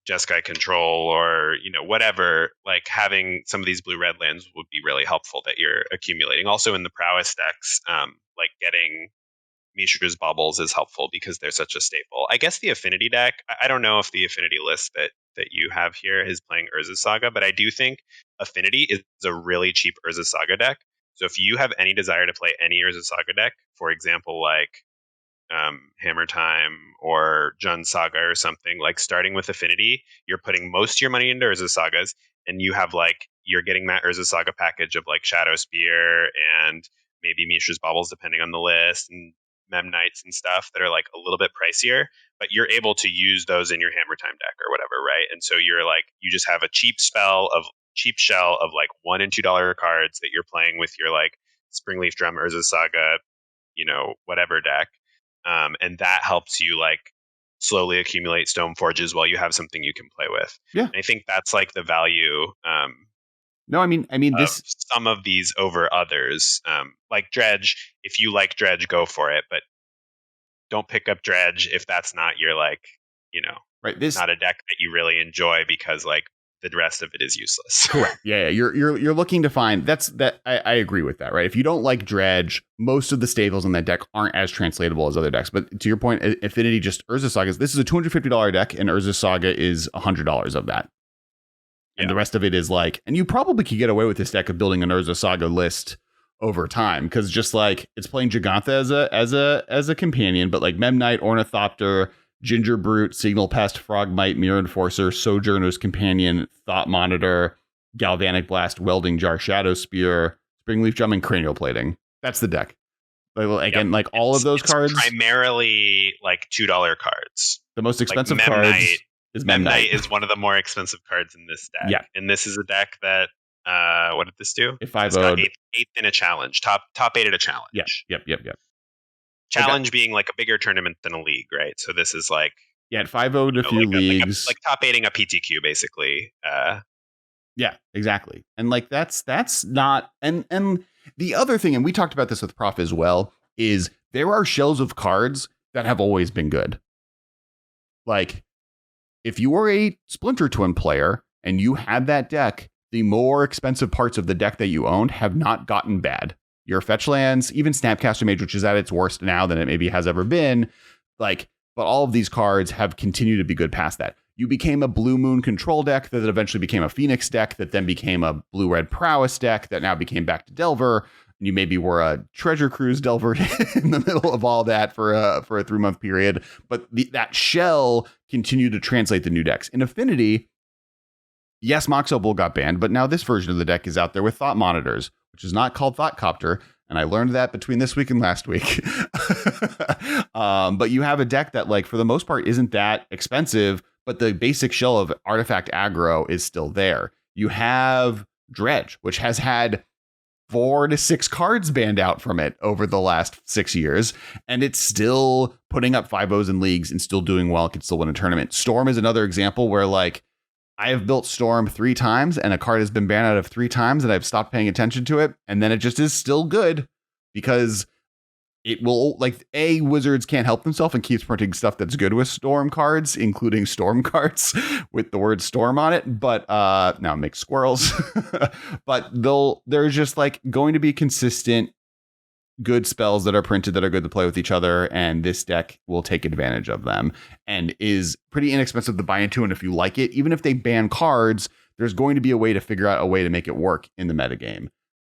Speaker 2: Jeskai Control or whatever, having some of these blue-red lands would be really helpful that you're accumulating. Also in the Prowess decks, getting Mishra's Bubbles is helpful because they're such a staple. I guess the Affinity deck, I don't know if the Affinity list that you have here is playing Urza Saga, but I do think Affinity is a really cheap Urza Saga deck. So if you have any desire to play any Urza Saga deck, for example, Hammer Time or Jund Saga or something, starting with Affinity, you're putting most of your money into Urza Sagas, and you have you're getting that Urza Saga package of Shadow Spear and maybe Mishra's Bubbles depending on the list, and Mem Knights and stuff that are a little bit pricier, but you're able to use those in your Hammer Time deck or whatever, right? And so you're you just have a cheap shell of $1 and $2 cards that you're playing with your Springleaf Drum, Urza Saga, whatever deck. And that helps you slowly accumulate Stone Forges while you have something you can play with.
Speaker 1: Yeah.
Speaker 2: And I think that's the value.
Speaker 1: No, I mean this
Speaker 2: some of these over others. Dredge, if you like Dredge, go for it, but don't pick up Dredge if that's not your right. This not a deck that you really enjoy because the rest of it is useless.
Speaker 1: Correct. Yeah. You're looking to find I agree with that, right? If you don't like Dredge, most of the staples in that deck aren't as translatable as other decks. But to your point, Affinity, just Urza Saga, this is a $250 deck, and Urza Saga is $100 of that. And the rest of it is and you probably could get away with this deck of building an Urza Saga list over time, because just it's playing Jegantha as a companion, but Mem Knight, Ornithopter, Ginger Brute, Signal Pest, Frogmite, Mirror Enforcer, Sojourner's Companion, Thought Monitor, Galvanic Blast, Welding Jar, Shadow Spear, Springleaf Drum, and Cranial Plating. That's the deck. Again, all of those cards.
Speaker 2: Primarily $2 cards.
Speaker 1: The most expensive cards is
Speaker 2: Mem Knight is one of the more expensive cards in this deck.
Speaker 1: Yeah.
Speaker 2: And this is a deck that, what did this do?
Speaker 1: It 5-0'd.
Speaker 2: Eighth in a challenge. Top 8 at a challenge.
Speaker 1: Yeah. Yep.
Speaker 2: Challenge being a bigger tournament than a league, right? So this is
Speaker 1: it 5-0'd a few leagues.
Speaker 2: Top 8ing a PTQ, basically.
Speaker 1: Yeah, exactly. And that's not, and the other thing, and we talked about this with Prof as well, is there are shells of cards that have always been good. If you were a Splinter Twin player and you had that deck, the more expensive parts of the deck that you owned have not gotten bad. Your fetch lands, even Snapcaster Mage, which is at its worst now than it maybe has ever been, but all of these cards have continued to be good past that. You became a Blue Moon control deck that eventually became a Phoenix deck that then became a Blue-Red Prowess deck that now became back to Delver. And you maybe were a Treasure Cruise Delver in the middle of all that for a 3-month period. But that shell continued to translate the new decks. In Affinity, yes, Mox Opal got banned, but now this version of the deck is out there with Thought Monitors, which is not called Thought Copter. And I learned that between this week and last week. But you have a deck that, for the most part, isn't that expensive, but the basic shell of artifact aggro is still there. You have Dredge, which has had 4 to 6 cards banned out from it over the last 6 years, and it's still putting up 5-0s in leagues and still doing well. It can still win a tournament. Storm is another example where, like, I have built Storm 3 times and a card has been banned out of 3 times and I've stopped paying attention to it, and then it just is still good because it will, like, Wizards can't help themselves and keeps printing stuff that's good with Storm cards, including Storm cards with the word Storm on it. But now it makes squirrels. But there's just like going to be consistent good spells that are printed that are good to play with each other, and this deck will take advantage of them and is pretty inexpensive to buy into. And if you like it, even if they ban cards, there's going to be a way to figure out a way to make it work in the metagame.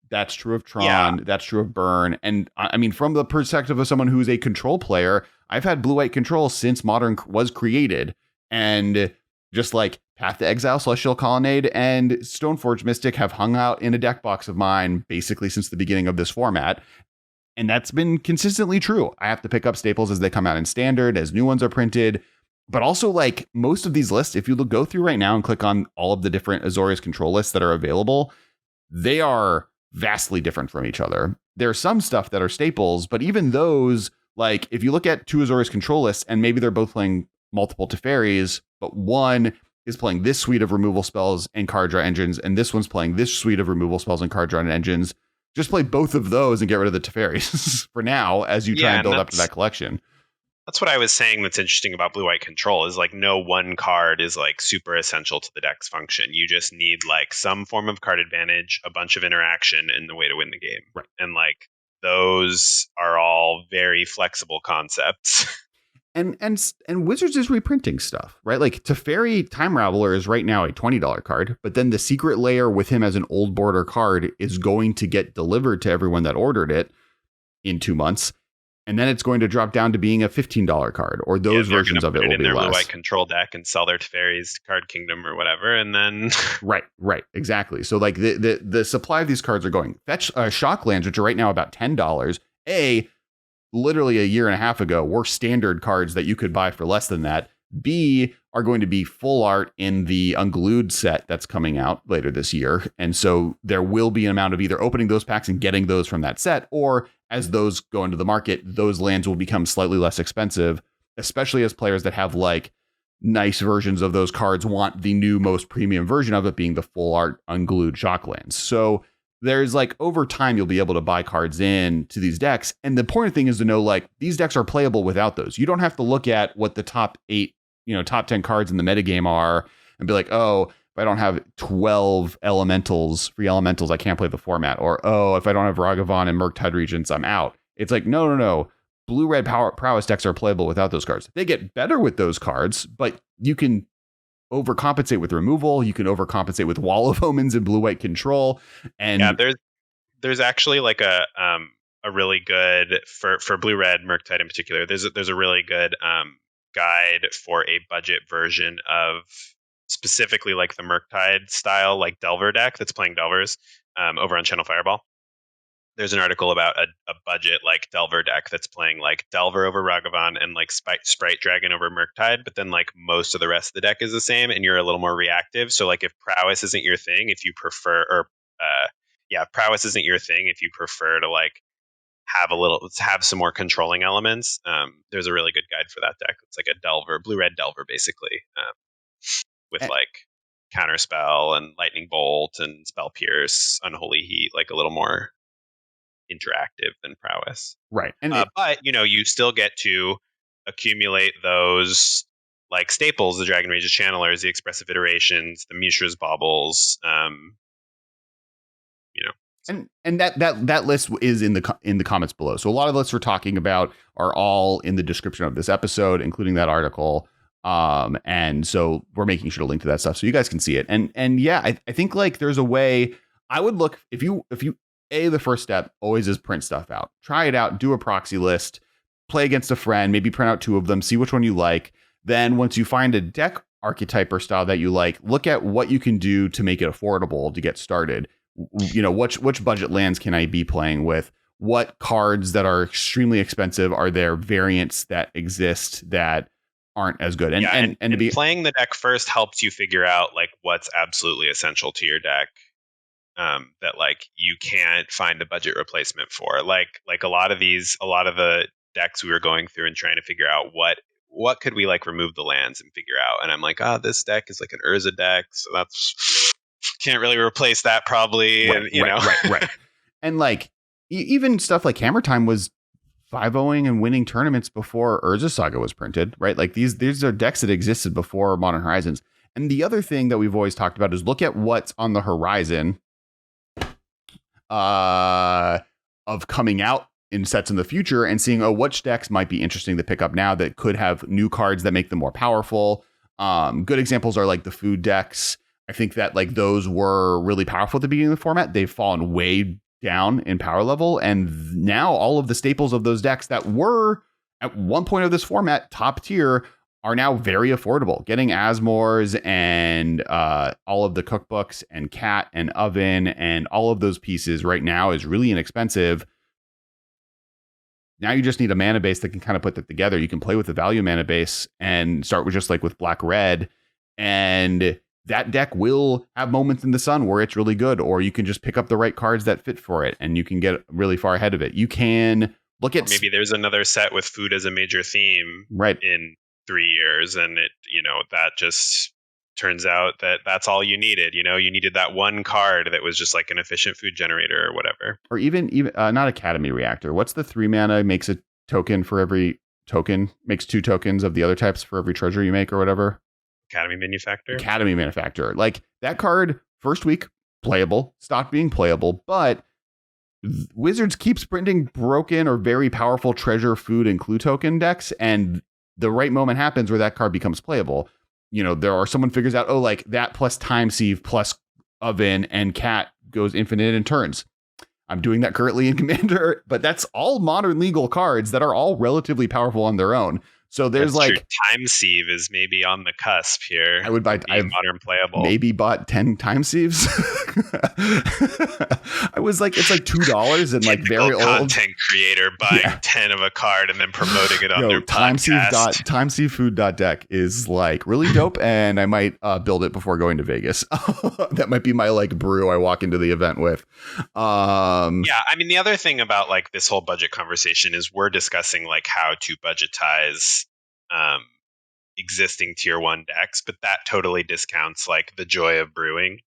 Speaker 1: That's true of Tron. Yeah. That's true of Burn. And I mean, from the perspective of someone who's a control player, I've had blue-white control since Modern was created. And just like Path to Exile, Celestial Colonnade, and Stoneforge Mystic have hung out in a deck box of mine basically since the beginning of this format. And that's been consistently true. I have to pick up staples as they come out in Standard, as new ones are printed. But also, like, most of these lists, if you go through right now and click on all of the different Azorius control lists that are available, they are vastly different from each other. There's some stuff that are staples, but even those, like, if you look at 2 Azorius control lists and maybe they're both playing multiple Teferis, but one is playing this suite of removal spells and card draw engines, and this one's playing this suite of removal spells and card draw engines, just play both of those and get rid of the Teferis for now as you try and build up to that collection.
Speaker 2: That's what I was saying that's interesting about blue-white control is, like, no one card is, like, super essential to the deck's function. You just need, like, some form of card advantage, a bunch of interaction, and the way to win the game.
Speaker 1: Right.
Speaker 2: And, like, those are all very flexible concepts.
Speaker 1: And Wizards is reprinting stuff, right? Like, Teferi Time Raveler is right now a $20 card, but then the Secret Lair with him as an old border card is going to get delivered to everyone that ordered it in 2 months. And then it's going to drop down to being a $15 card, or those versions of it will be less.
Speaker 2: Blue-white control deck and sell their Teferis to Card Kingdom or whatever, and then
Speaker 1: right, exactly. So, like, the supply of these cards are going. Fetch Shocklands, which are right now about $10. Literally a year and a half ago, were standard cards that you could buy for less than that. B, are going to be full art in the Unglued set that's coming out later this year. And so there will be an amount of either opening those packs and getting those from that set, or as those go into the market, those lands will become slightly less expensive, especially as players that have, like, nice versions of those cards want the new most premium version of it being the full art Unglued Shocklands. So there's, like, over time, you'll be able to buy cards in to these decks. And the important thing is to know, like, these decks are playable without those. You don't have to look at what the top 8, top 10 cards in the metagame are and be like, oh, if I don't have 12 elementals, free elementals, I can't play the format. Or, oh, if I don't have Ragavan and Murktide Regents, I'm out. It's like, no. Blue-red Prowess decks are playable without those cards. They get better with those cards, but you can overcompensate with removal. You can overcompensate with Wall of Omens and blue-white control. And
Speaker 2: yeah, there's actually, like, a really good for blue-red Murktide in particular. There's a really good guide for a budget version of specifically, like, the Murktide style, like, Delver deck that's playing Delvers over on Channel Fireball. There's an article about a budget, like, Delver deck that's playing, like, Delver over Ragavan and, like, Sprite Dragon over Murktide, but then, like, most of the rest of the deck is the same and you're a little more reactive. So, like, if Prowess isn't your thing, if you prefer, Prowess isn't your thing, if you prefer to, like, have some more controlling elements, there's a really good guide for that deck. It's like a Delver, blue-red Delver, basically, with, like, Counterspell and Lightning Bolt and Spell Pierce, Unholy Heat, like, a little more interactive than Prowess.
Speaker 1: Right. And
Speaker 2: but, you still get to accumulate those, like, staples, the Dragon Rage's Channelers, the Expressive Iterations, the Mishra's Baubles,
Speaker 1: And that list is in the comments below. So a lot of the lists we're talking about are all in the description of this episode, including that article. And so we're making sure to link to that stuff so you guys can see it. And yeah, I think, like, there's a way I would look if you the first step always is print stuff out. Try it out, do a proxy list, play against a friend, maybe print out 2 of them, see which one you like. Then once you find a deck archetype or style that you like, look at what you can do to make it affordable to get started. Which budget lands can I be playing with? What cards that are extremely expensive are there variants that exist that aren't as good.
Speaker 2: And
Speaker 1: to be
Speaker 2: playing the deck first helps you figure out like what's absolutely essential to your deck. That like you can't find a budget replacement for. Like a lot of the decks we were going through and trying to figure out what could we like remove the lands and figure out. And I'm like, this deck is like an Urza deck, so that's can't really replace that probably.
Speaker 1: Right,
Speaker 2: and you know,
Speaker 1: right. And like even stuff like Hammer Time was 5-0ing and winning tournaments before Urza Saga was printed, right? Like these are decks that existed before Modern Horizons. And the other thing that we've always talked about is look at what's on the horizon of coming out in sets in the future and seeing, which decks might be interesting to pick up now that could have new cards that make them more powerful. Good examples are like the food decks. I think that like those were really powerful at the beginning of the format. They've fallen way down in power level. And now all of the staples of those decks that were at one point of this format top tier are now very affordable. Getting Asmores and all of the cookbooks and Cat and Oven and all of those pieces right now is really inexpensive. Now you just need a mana base that can kind of put that together. You can play with the value mana base and start with just like with Black Red, and that deck will have moments in the sun where it's really good, or you can just pick up the right cards that fit for it and you can get really far ahead of it. You can look at
Speaker 2: maybe there's another set with food as a major theme
Speaker 1: right
Speaker 2: in 3 years, and it, that just turns out that that's all you needed. You needed that one card that was just like an efficient food generator or whatever.
Speaker 1: Or even not Academy Reactor. What's the 3 mana makes a token for every token, makes 2 tokens of the other types for every treasure you make or whatever?
Speaker 2: Academy Manufactor. Like that card, first week playable, stopped being playable, but Wizards keeps printing broken or very powerful treasure, food, and clue token decks, and the right moment happens where that card becomes playable. Someone figures out, like that plus Time Sieve plus Oven and Cat goes infinite in turns. I'm doing that currently in Commander, but that's all modern legal cards that are all relatively powerful on their own. So there's That's
Speaker 1: like
Speaker 2: true. Time Sieve is maybe on the cusp here.
Speaker 1: I would buy
Speaker 2: modern playable.
Speaker 1: Maybe bought 10 Time Sieves. I was like, it's like $2 and like very old
Speaker 2: content creator buying 10 of a card and then promoting it on their podcast.
Speaker 1: Timeseafood.deck is like really dope, and I might build it before going to Vegas. That might be my like brew I walk into the event with.
Speaker 2: The other thing about like this whole budget conversation is we're discussing like how to budgetize existing tier 1 decks, but that totally discounts like the joy of brewing.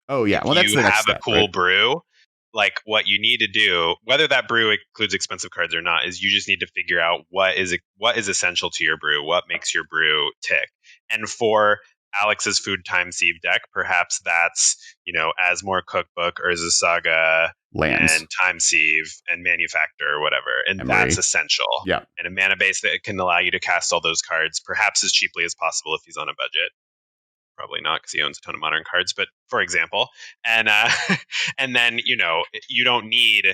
Speaker 1: Oh yeah, well that's
Speaker 2: you
Speaker 1: the next
Speaker 2: have
Speaker 1: step,
Speaker 2: a cool
Speaker 1: right?
Speaker 2: brew. Like what you need to do, whether that brew includes expensive cards or not, is you just need to figure out what is essential to your brew, what makes your brew tick. And for Alex's Food Time Sieve deck, perhaps that's Asmore Cookbook, Urza Saga,
Speaker 1: Lands,
Speaker 2: and Time Sieve and Manufactor or whatever, and
Speaker 1: Emery.
Speaker 2: That's essential.
Speaker 1: Yeah,
Speaker 2: and a mana base that can allow you to cast all those cards, perhaps as cheaply as possible if he's on a budget. Probably not because he owns a ton of modern cards, but for example, and and then you don't need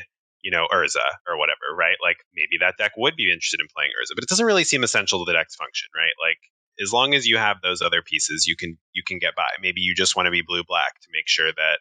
Speaker 2: Urza or whatever, right? Like maybe that deck would be interested in playing Urza, but it doesn't really seem essential to the deck's function, right? Like as long as you have those other pieces, you can get by. Maybe you just want to be blue-black to make sure that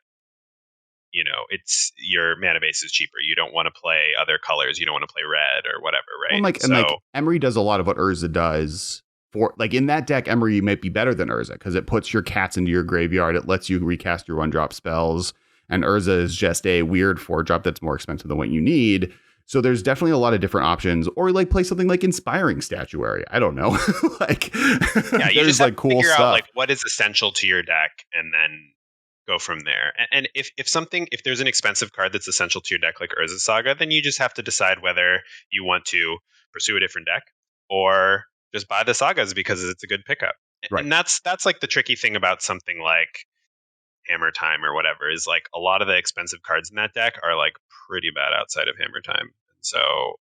Speaker 2: it's your mana base is cheaper. You don't want to play other colors. You don't want to play red or whatever, right?
Speaker 1: And Emery does a lot of what Urza does. For like in that deck, Emery might be better than Urza because it puts your cats into your graveyard. It lets you recast your 1-drop spells, and Urza is just a weird 4-drop that's more expensive than what you need. So there's definitely a lot of different options, or like play something like Inspiring Statuary. I don't know, like
Speaker 2: you just have to cool figure out like what is essential to your deck, and then go from there. And if there's an expensive card that's essential to your deck, like Urza Saga, then you just have to decide whether you want to pursue a different deck or just buy the sagas because it's a good pickup. Right. And that's like the tricky thing about something like Hammer Time or whatever is like a lot of the expensive cards in that deck are like pretty bad outside of Hammer Time. And so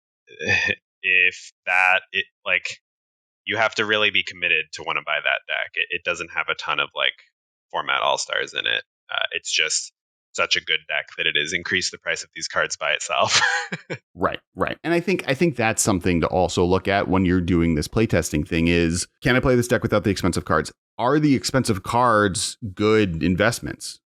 Speaker 2: you have to really be committed to want to buy that deck. It doesn't have a ton of like format all-stars in it. It's just such a good deck that it has increased the price of these cards by itself.
Speaker 1: Right. And I think that's something to also look at when you're doing this playtesting thing is, can I play this deck without the expensive cards? Are the expensive cards good investments?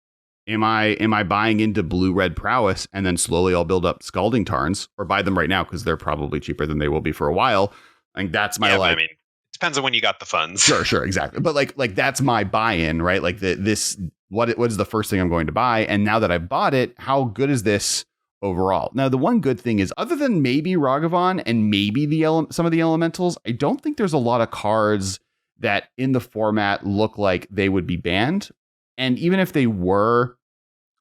Speaker 1: Am I buying into blue-red Prowess and then slowly I'll build up Scalding Tarns, or buy them right now because they're probably cheaper than they will be for a while? I think that's my
Speaker 2: it's Depends on when you got the funds.
Speaker 1: Sure, exactly. But like that's my buy-in, right? Like what is the first thing I'm going to buy? And now that I've bought it, how good is this overall? Now, the one good thing is, other than maybe Ragavan and maybe some of the elementals, I don't think there's a lot of cards that in the format look like they would be banned. And even if they were,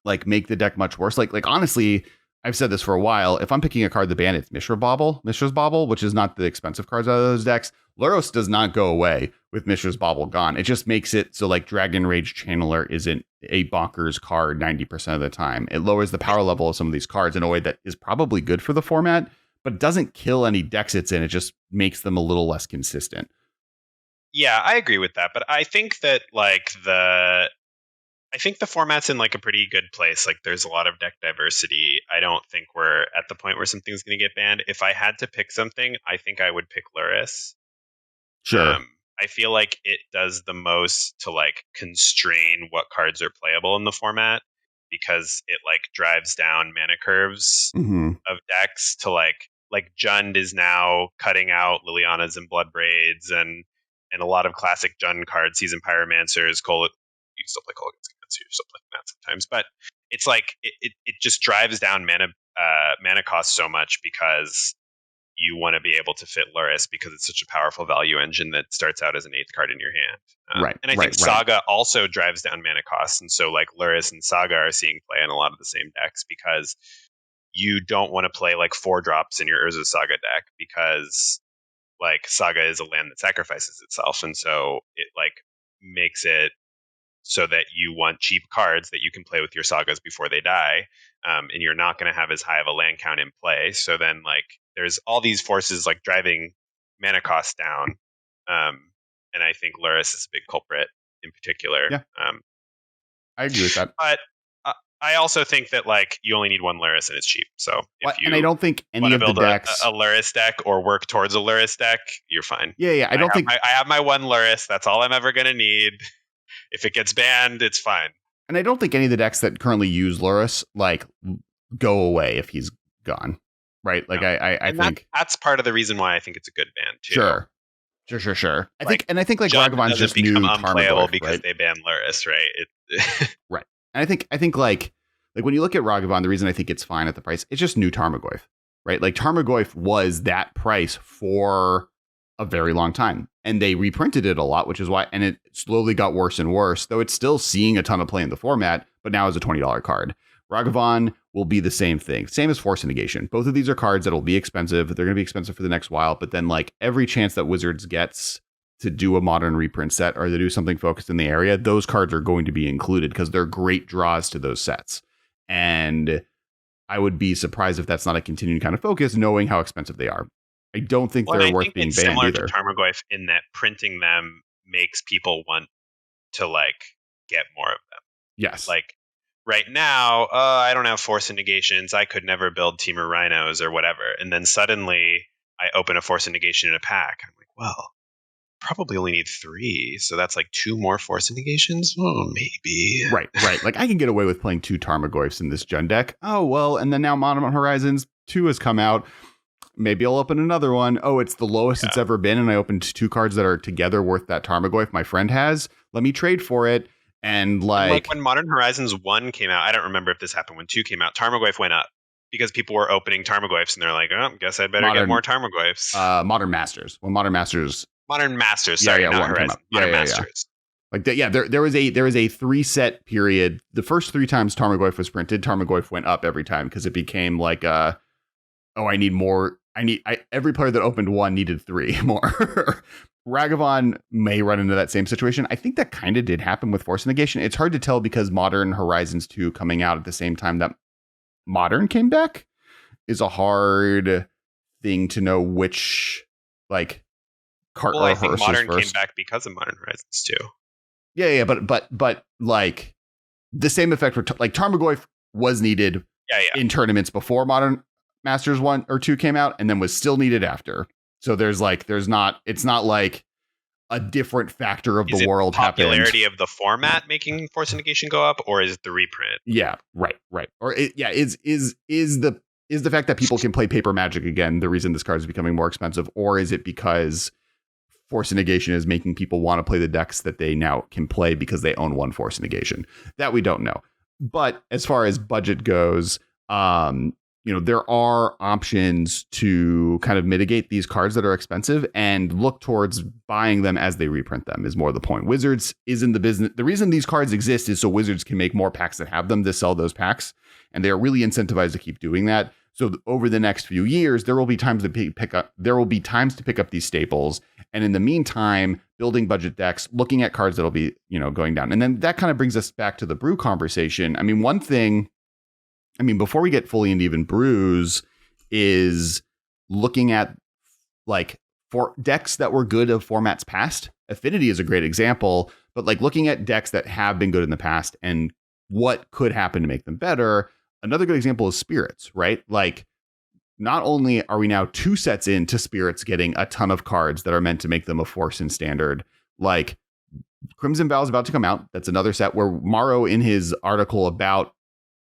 Speaker 1: like, make the deck much worse. Like honestly, I've said this for a while. If I'm picking a card to ban, it's Mishra's Bauble, which is not the expensive cards out of those decks. Lurrus does not go away with Mishra's Bauble gone. It just makes it so like Dragon Rage Channeler isn't a bonkers card 90% of the time. It lowers the power level of some of these cards in a way that is probably good for the format, but it doesn't kill any decks it's in. It just makes them a little less consistent.
Speaker 2: Yeah, I agree with that. But I think that I think the format's in like a pretty good place. Like there's a lot of deck diversity. I don't think we're at the point where something's going to get banned. If I had to pick something, I think I would pick Lurrus.
Speaker 1: Sure.
Speaker 2: I feel like it does the most to like constrain what cards are playable in the format, because it like drives down mana curves of decks to like Jund is now cutting out Lilianas and Bloodbraids and a lot of classic Jund cards, Seasoned Pyromancers, you still play Kolaghan's Cancer, you still play that sometimes, but it's like it just drives down mana cost so much because you want to be able to fit Lurrus because it's such a powerful value engine that starts out as an 8th card in your hand.
Speaker 1: Right.
Speaker 2: And I think Saga also drives down mana costs. And so like Lurrus and Saga are seeing play in a lot of the same decks because you don't want to play like 4 drops in your Urza Saga deck because like Saga is a land that sacrifices itself. And so it like makes it so that you want cheap cards that you can play with your Sagas before they die. And you're not going to have as high of a land count in play. So then like there's all these forces like driving mana costs down. And I think Lurrus is a big culprit in particular.
Speaker 1: Yeah. I agree with that.
Speaker 2: But I also think that like you only need one Lurrus and it's cheap. So
Speaker 1: and I don't think any of the decks
Speaker 2: a Lurrus deck or work towards a Lurrus deck, you're fine.
Speaker 1: Yeah. I
Speaker 2: have my one Lurrus. That's all I'm ever going to need. If it gets banned, it's fine.
Speaker 1: And I don't think any of the decks that currently use Lurrus like go away if he's gone. Right. Like no. I think
Speaker 2: that's part of the reason why I think it's a good ban too.
Speaker 1: Sure. I think like Ragavan's just new
Speaker 2: unplayable
Speaker 1: Tarmogoyf,
Speaker 2: because they banned Lurrus, right?
Speaker 1: Right. And I think like when you look at Ragavan, the reason I think it's fine at the price, it's just new Tarmogoyf, right? Like Tarmogoyf was that price for a very long time, and they reprinted it a lot, which is why, and it slowly got worse and worse, though it's still seeing a ton of play in the format, but now is a $20 card. Ragavan will be the same thing. Same as Force Negation. Both of these are cards that will be expensive. They're going to be expensive for the next while, but then like every chance that Wizards gets to do a modern reprint set or to do something focused in the area, those cards are going to be included because they're great draws to those sets. And I would be surprised if that's not a continuing kind of focus, knowing how expensive they are. I don't think they're worth being banned
Speaker 2: similar
Speaker 1: either.
Speaker 2: To Tarmogoyf in that printing them makes people want to like get more of them.
Speaker 1: Yes.
Speaker 2: Like right now, I don't have Force Negations. I could never build Temur Rhinos or whatever. And then suddenly I open a Force Negation in a pack. I'm like, well, probably only need 3. So that's like 2 more Force Negations? Oh, maybe.
Speaker 1: Right. Like I can get away with playing 2 Tarmogoyfs in this Jund deck. Oh, well, and then now Modern Horizons 2 has come out. Maybe I'll open another one. Oh, it's the lowest it's ever been. And I opened 2 cards that are together worth that Tarmogoyf my friend has. Let me trade for it. And like
Speaker 2: when Modern Horizons 1 came out, I don't remember if this happened when 2 came out, Tarmogoyf went up because people were opening Tarmogoyfs and they're like, oh, guess I'd better get more Tarmogoyfs.
Speaker 1: Modern Masters. Well, Modern Masters,
Speaker 2: sorry, not Horizon. Modern Masters.
Speaker 1: Like there was a 3 set period. The first 3 times Tarmogoyf was printed, Tarmogoyf went up every time because it became like I need more. Every player that opened 1 needed 3 more. Ragavan may run into that same situation. I think that kind of did happen with Force Negation. It's hard to tell because Modern Horizons 2 coming out at the same time that Modern came back is a hard thing to know which like cart
Speaker 2: or
Speaker 1: I
Speaker 2: think Modern came back because of Modern Horizons 2.
Speaker 1: Yeah, but like the same effect for like Tarmogoyf was needed in tournaments before Modern Masters 1 or 2 came out and then was still needed after. So it's not like a different factor of the world happened.
Speaker 2: Popularity of the format making Force Negation go up, or is it the reprint?
Speaker 1: Yeah, right. Or is the fact that people can play Paper Magic again the reason this card is becoming more expensive, or is it because force negation is making people want to play the decks that they now can play because they own one force negation. That we don't know. But as far as budget goes, there are options to kind of mitigate these cards that are expensive and look towards buying them as they reprint them is more the point. Wizards is in the business. The reason these cards exist is so Wizards can make more packs that have them to sell those packs. And they are really incentivized to keep doing that. So over the next few years, there will be times to pick up these staples. And in the meantime, building budget decks, looking at cards that'll be, going down. And then that kind of brings us back to the brew conversation. I mean, one thing, before we get fully into even brews, is looking at like for decks that were good of formats past. Affinity is a great example, but like looking at decks that have been good in the past and what could happen to make them better. Another good example is Spirits, right? Like, not only are we now 2 sets into Spirits getting a ton of cards that are meant to make them a force in standard, like Crimson Vow is about to come out. That's another set where Morrow, in his article about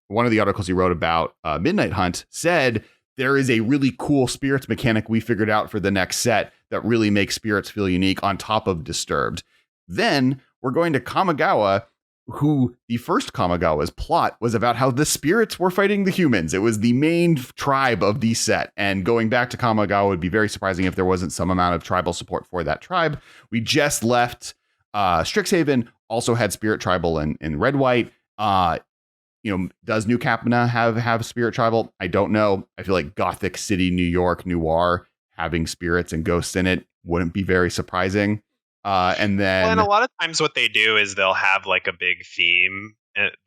Speaker 1: one of the articles he wrote about Midnight Hunt, said there is a really cool Spirits mechanic we figured out for the next set that really makes Spirits feel unique on top of Disturbed. Then we're going to Kamigawa, who the first Kamigawa's plot was about how the spirits were fighting the humans. It was the main tribe of the set. And going back to Kamigawa would be very surprising if there wasn't some amount of tribal support for that tribe. We just left Strixhaven, also had Spirit Tribal in Red White. Does New Capna have Spirit Tribal? I don't know. I feel like Gothic City, New York, Noir, having spirits and ghosts in it wouldn't be very surprising. And
Speaker 2: a lot of times what they do is they'll have like a big theme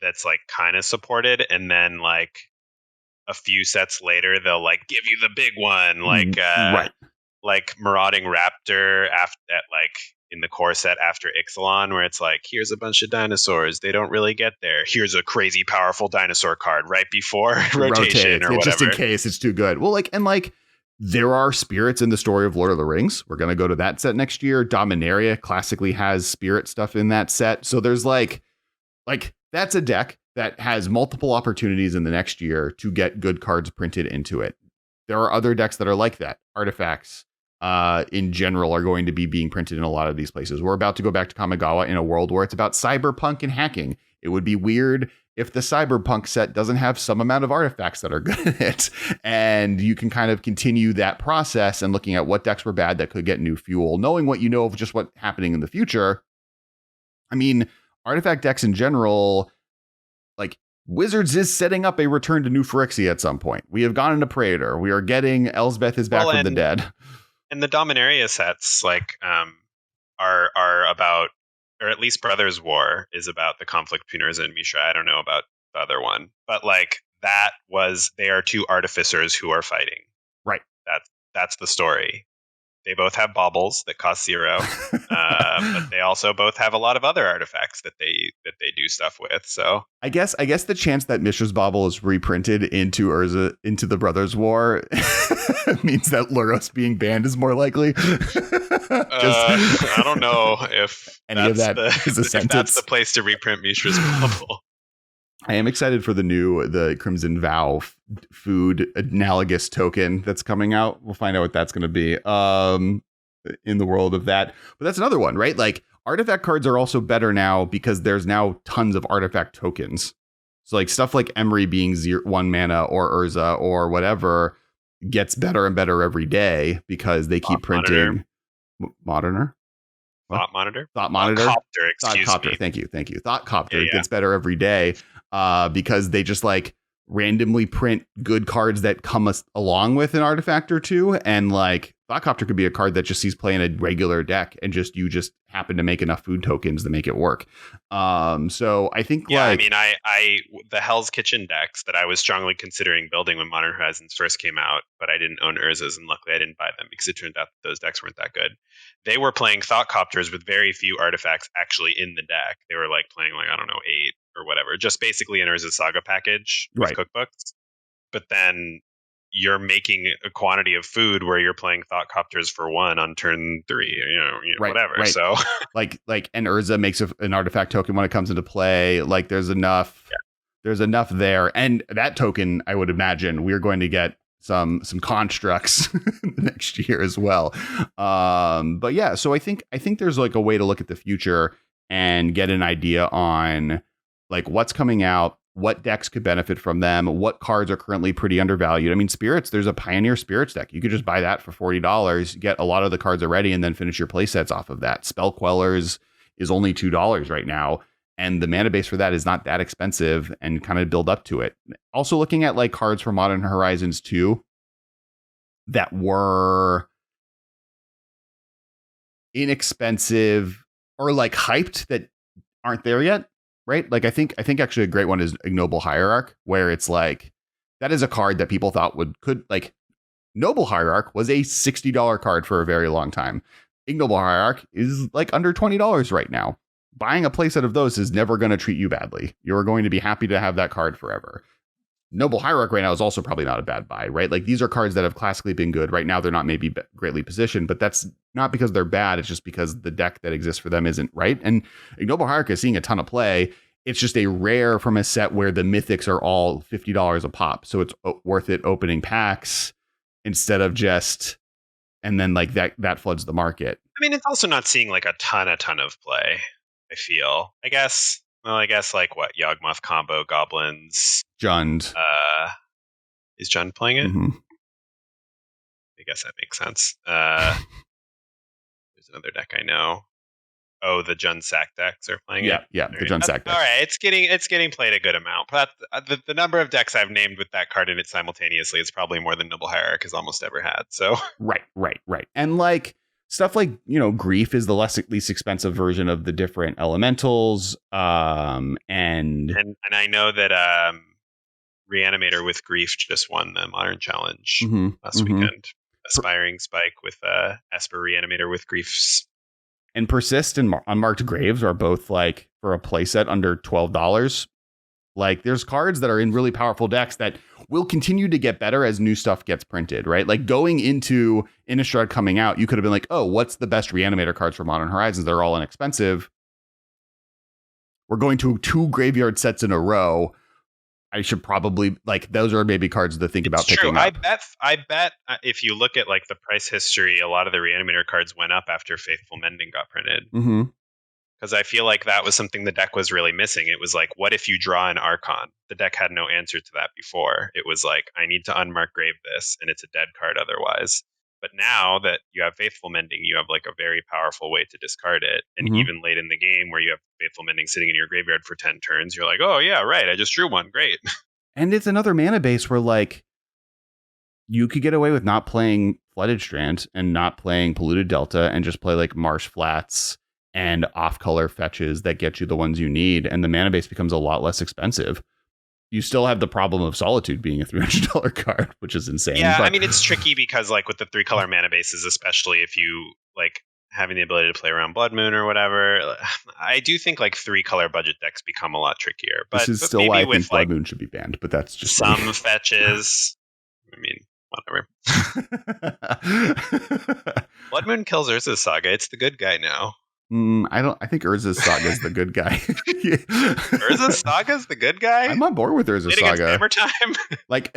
Speaker 2: that's like kind of supported, and then like a few sets later they'll like give you the big one, like
Speaker 1: right.
Speaker 2: Like Marauding Raptor in the core set after Ixalan, where it's like, here's a bunch of dinosaurs, they don't really get there, here's a crazy powerful dinosaur card right before rotation or whatever,
Speaker 1: just in case it's too good. Well, there are spirits in the story of Lord of the Rings. We're going to go to that set next year. Dominaria classically has spirit stuff in that set. So there's like that's a deck that has multiple opportunities in the next year to get good cards printed into it. There are other decks that are like that. Artifacts in general are going to be being printed in a lot of these places. We're about to go back to Kamigawa in a world where it's about cyberpunk and hacking. It would be weird if the cyberpunk set doesn't have some amount of artifacts that are good in it. And you can kind of continue that process and looking at what decks were bad that could get new fuel, knowing what you know of just what's happening in the future. I mean, artifact decks in general, like Wizards is setting up a return to New Phyrexia at some point. We have gone into Praetor. We are getting Elsbeth is back from the dead.
Speaker 2: And the Dominaria sets are about, or at least Brothers War is about the conflict between Urza and Mishra. I don't know about the other one, but they are 2 artificers who are fighting.
Speaker 1: Right.
Speaker 2: That's the story. They both have baubles that cost 0, but they also both have a lot of other artifacts that they do stuff with. So
Speaker 1: I guess the chance that Mishra's bauble is reprinted into Urza, into the Brothers War means that Lurrus being banned is more likely.
Speaker 2: I don't know if
Speaker 1: any of that is a sentence.
Speaker 2: That's the place to reprint Mishra's bauble.
Speaker 1: I am excited for the Crimson Vow food analogous token that's coming out. We'll find out what that's going to be in the world of that. But that's another one, right? Like artifact cards are also better now because there's now tons of artifact tokens. So like stuff like Emery being 1 mana or Urza or whatever gets better and better every day because they keep printing. Moderner?
Speaker 2: Thought Monitor?
Speaker 1: Thought Monitor.
Speaker 2: Excuse me.
Speaker 1: Thank you. Thought Copter gets better every day because they just like randomly print good cards that come along with an artifact or 2. And like Thought Copter could be a card that just sees play in a regular deck and you just happen to make enough food tokens to make it work. So I think
Speaker 2: the Hell's Kitchen decks that I was strongly considering building when Modern Horizons first came out, but I didn't own Urza's, and luckily I didn't buy them because it turned out that those decks weren't that good. They were playing Thought Copters with very few artifacts actually in the deck. They were like playing 8 or whatever, just basically an Urza Saga package with cookbooks. But then you're making a quantity of food where you're playing Thought Copters for 1 on turn 3, whatever. Right. So
Speaker 1: like and Urza makes an artifact token when it comes into play. Like there's enough there. And that token, I would imagine we're going to get some constructs next year as well. But yeah, so I think there's like a way to look at the future and get an idea on like what's coming out, what decks could benefit from them, what cards are currently pretty undervalued. I mean, Spirits, there's a Pioneer Spirits deck. You could just buy that for $40, get a lot of the cards already, and then finish your play sets off of that. Spell Quellers is only $2 right now, and the mana base for that is not that expensive, and kind of build up to it. Also looking at like cards for Modern Horizons 2 that were inexpensive or like hyped that aren't there yet. Right. Like I think actually a great one is Ignoble Hierarch, where it's like that is a card that people thought could like Noble Hierarch was a $60 card for a very long time. Ignoble Hierarch is like under $20 right now. Buying a playset of those is never going to treat you badly. You're going to be happy to have that card forever. Noble Hierarch right now is also probably not a bad buy, right? Like these are cards that have classically been good. Right now, they're not maybe greatly positioned, but that's not because they're bad. It's just because the deck that exists for them isn't right. And Ignoble Hierarch is seeing a ton of play. It's just a rare from a set where the mythics are all $50 a pop. So it's worth it opening packs instead of just, and then like that floods the market.
Speaker 2: I mean, it's also not seeing like a ton of play, I feel. I guess like what, Yawgmoth combo, Goblins.
Speaker 1: Jund.
Speaker 2: Is Jund playing it?
Speaker 1: Mm-hmm.
Speaker 2: I guess that makes sense. There's another deck I know. Oh, the Jund Sack decks are playing it.
Speaker 1: Yeah, the Jund Sack decks.
Speaker 2: All right, it's getting played a good amount. But the number of decks I've named with that card in it simultaneously is probably more than Noble Hierarch has almost ever had. So
Speaker 1: right. And like stuff like, Grief is the least expensive version of the different elementals. And
Speaker 2: I know that Reanimator with Grief just won the Modern Challenge last weekend. Aspiring Spike with Esper Reanimator with Griefs.
Speaker 1: And Persist and Unmarked Graves are both like for a playset under $12. Like there's cards that are in really powerful decks that will continue to get better as new stuff gets printed, right? Like going into Innistrad coming out, you could have been like, oh, what's the best Reanimator cards for Modern Horizons? They're all inexpensive. We're going to 2 graveyard sets in a row. I should probably like those are maybe cards to think about picking up.
Speaker 2: I bet if you look at like the price history, a lot of the Reanimator cards went up after Faithful Mending got printed. Because I feel like that was something the deck was really missing. It was like, what if you draw an Archon? The deck had no answer to that before. It was like, I need to unmark Grave this, and it's a dead card otherwise. But now that you have Faithful Mending, you have like a very powerful way to discard it. And even late in the game where you have Faithful Mending sitting in your graveyard for 10 turns, you're like, oh yeah, right, I just drew one. Great.
Speaker 1: And it's another mana base where like you could get away with not playing Flooded Strand and not playing Polluted Delta and just play like Marsh Flats and off-color fetches that get you the ones you need. And the mana base becomes a lot less expensive. You still have the problem of Solitude being a $300 card, which is insane.
Speaker 2: Yeah, but I mean, it's tricky because like with the 3-color mana bases, especially if you like having the ability to play around Blood Moon or whatever, I do think like 3-color budget decks become a lot trickier. But
Speaker 1: this is still why I think Blood Moon should be banned, but that's just
Speaker 2: some fetches. I mean, whatever. Blood Moon kills Urza's Saga. It's the good guy now.
Speaker 1: I think Urza's Saga is the good guy.
Speaker 2: Urza's Saga is the good guy?
Speaker 1: I'm on board with Urza's Saga.
Speaker 2: Hammer Time?
Speaker 1: like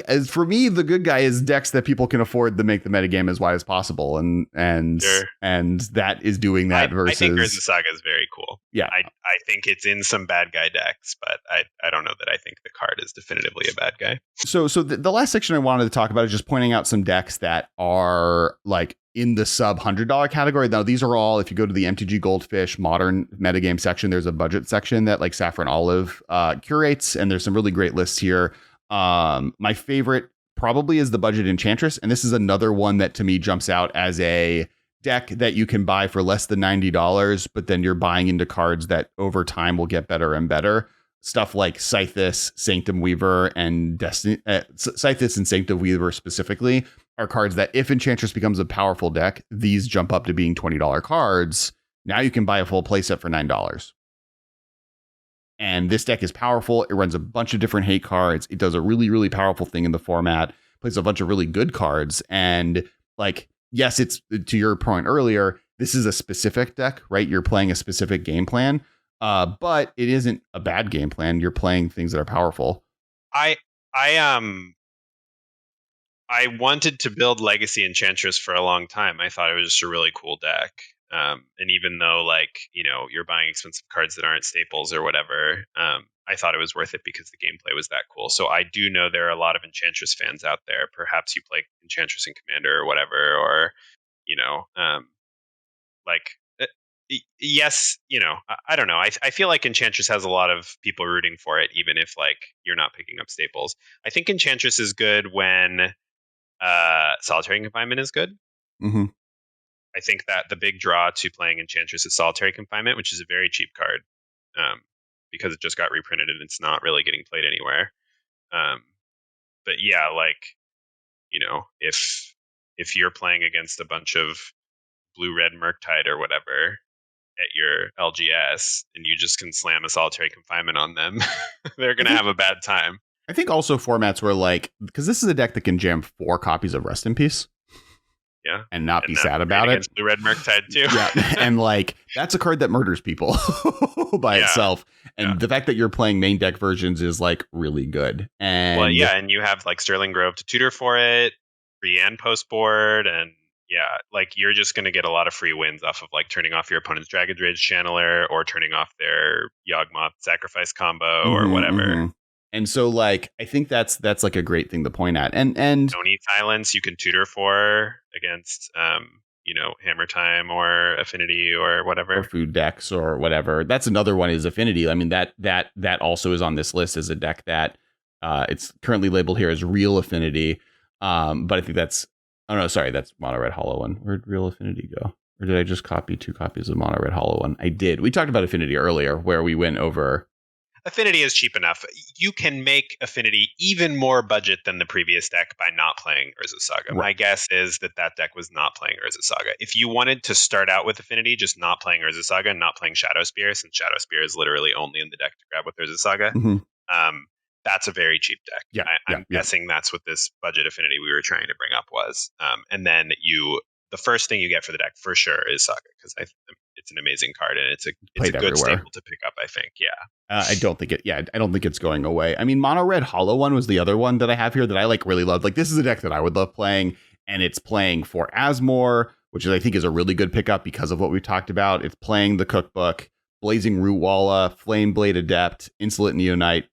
Speaker 1: as for me, the good guy is decks that people can afford to make the metagame as wide as possible, and that is doing that. Versus,
Speaker 2: I think Urza's Saga is very cool.
Speaker 1: Yeah,
Speaker 2: I think it's in some bad guy decks, but I don't know that I think the card is definitively a bad guy.
Speaker 1: So the last section I wanted to talk about is just pointing out some decks that are like in the sub $100 category. Now, these are all, if you go to the MTG Goldfish modern metagame section, there's a budget section that like Saffron Olive curates, and there's some really great lists here. My favorite probably is the budget Enchantress, and this is another one that to me jumps out as a deck that you can buy for less than $90, but then you're buying into cards that over time will get better and better. Stuff like Scythus, Sanctum Weaver, and Destiny. Scythus and Sanctum Weaver specifically are cards that if Enchantress becomes a powerful deck, these jump up to being $20 cards. Now you can buy a full playset for $9. And this deck is powerful. It runs a bunch of different hate cards. It does a really, really powerful thing in the format. Plays a bunch of really good cards. And like, yes, it's to your point earlier, this is a specific deck, right? You're playing a specific game plan. But it isn't a bad game plan. You're playing things that are powerful.
Speaker 2: I I wanted to build Legacy Enchantress for a long time. I thought it was just a really cool deck. And even though, like, you know, you're buying expensive cards that aren't staples or whatever, I thought it was worth it because the gameplay was that cool. So I do know there are a lot of Enchantress fans out there. Perhaps you play Enchantress in Commander or whatever, or, you know, like, yes, you know, I don't know. I feel like Enchantress has a lot of people rooting for it, even if, like, you're not picking up staples. I think Enchantress is good when Solitary Confinement is good.
Speaker 1: Mm-hmm.
Speaker 2: I think that the big draw to playing Enchantress is Solitary Confinement, which is a very cheap card, because it just got reprinted and it's not really getting played anywhere. But yeah, like, you know, if you're playing against a bunch of blue-red Murktide or whatever at your LGS and you just can slam a Solitary Confinement on them, they're going to have a bad time.
Speaker 1: I think also formats where, like, because this is a deck that can jam 4 copies of Rest in Peace.
Speaker 2: Yeah.
Speaker 1: And not be sad about it.
Speaker 2: Blue Red Murktide too.
Speaker 1: Yeah. And like, that's a card that murders people by itself. And the fact that you're playing main deck versions is like really good. And
Speaker 2: well, yeah, and you have like Sterling Grove to tutor for it, free and post board, and yeah, like you're just gonna get a lot of free wins off of like turning off your opponent's Dragon Dredge Channeler or turning off their Yawgmoth Sacrifice combo or whatever.
Speaker 1: Mm-hmm. And so, like, I think that's like a great thing to point at. And
Speaker 2: Oni Silence you can tutor for against, you know, Hammer Time or Affinity or whatever,
Speaker 1: or food decks or whatever. That's another one is Affinity. I mean, that also is on this list as a deck that it's currently labeled here as Real Affinity. But I think that's that's Mono Red Hollow One. Where'd Real Affinity go? Or did I just copy 2 copies of Mono Red Hollow One? I did. We talked about Affinity earlier, where we went over.
Speaker 2: Affinity is cheap enough. You can make Affinity even more budget than the previous deck by not playing Urza Saga. Right. My guess is that Deck was not playing Urza Saga. If you wanted to start out with Affinity, just not playing Urza Saga and not playing Shadow Spear, since Shadow Spear is literally only in the deck to grab with Urza Saga, that's a very cheap deck.
Speaker 1: Yeah,
Speaker 2: I'm guessing that's what this budget Affinity we were trying to bring up was. And then the first thing you get for the deck for sure is Saga, because it's an amazing card and it's a good staple to pick up, I think. Yeah.
Speaker 1: I don't think it's going away. I mean, Mono Red Hollow One was the other one that I have here that I like really love. Like, this is a deck that I would love playing, and it's playing for Asmore, which I think is a really good pickup because of what we talked about. It's playing the Cookbook, Blazing Root Walla, Flame Blade Adept, Insolent Neonite,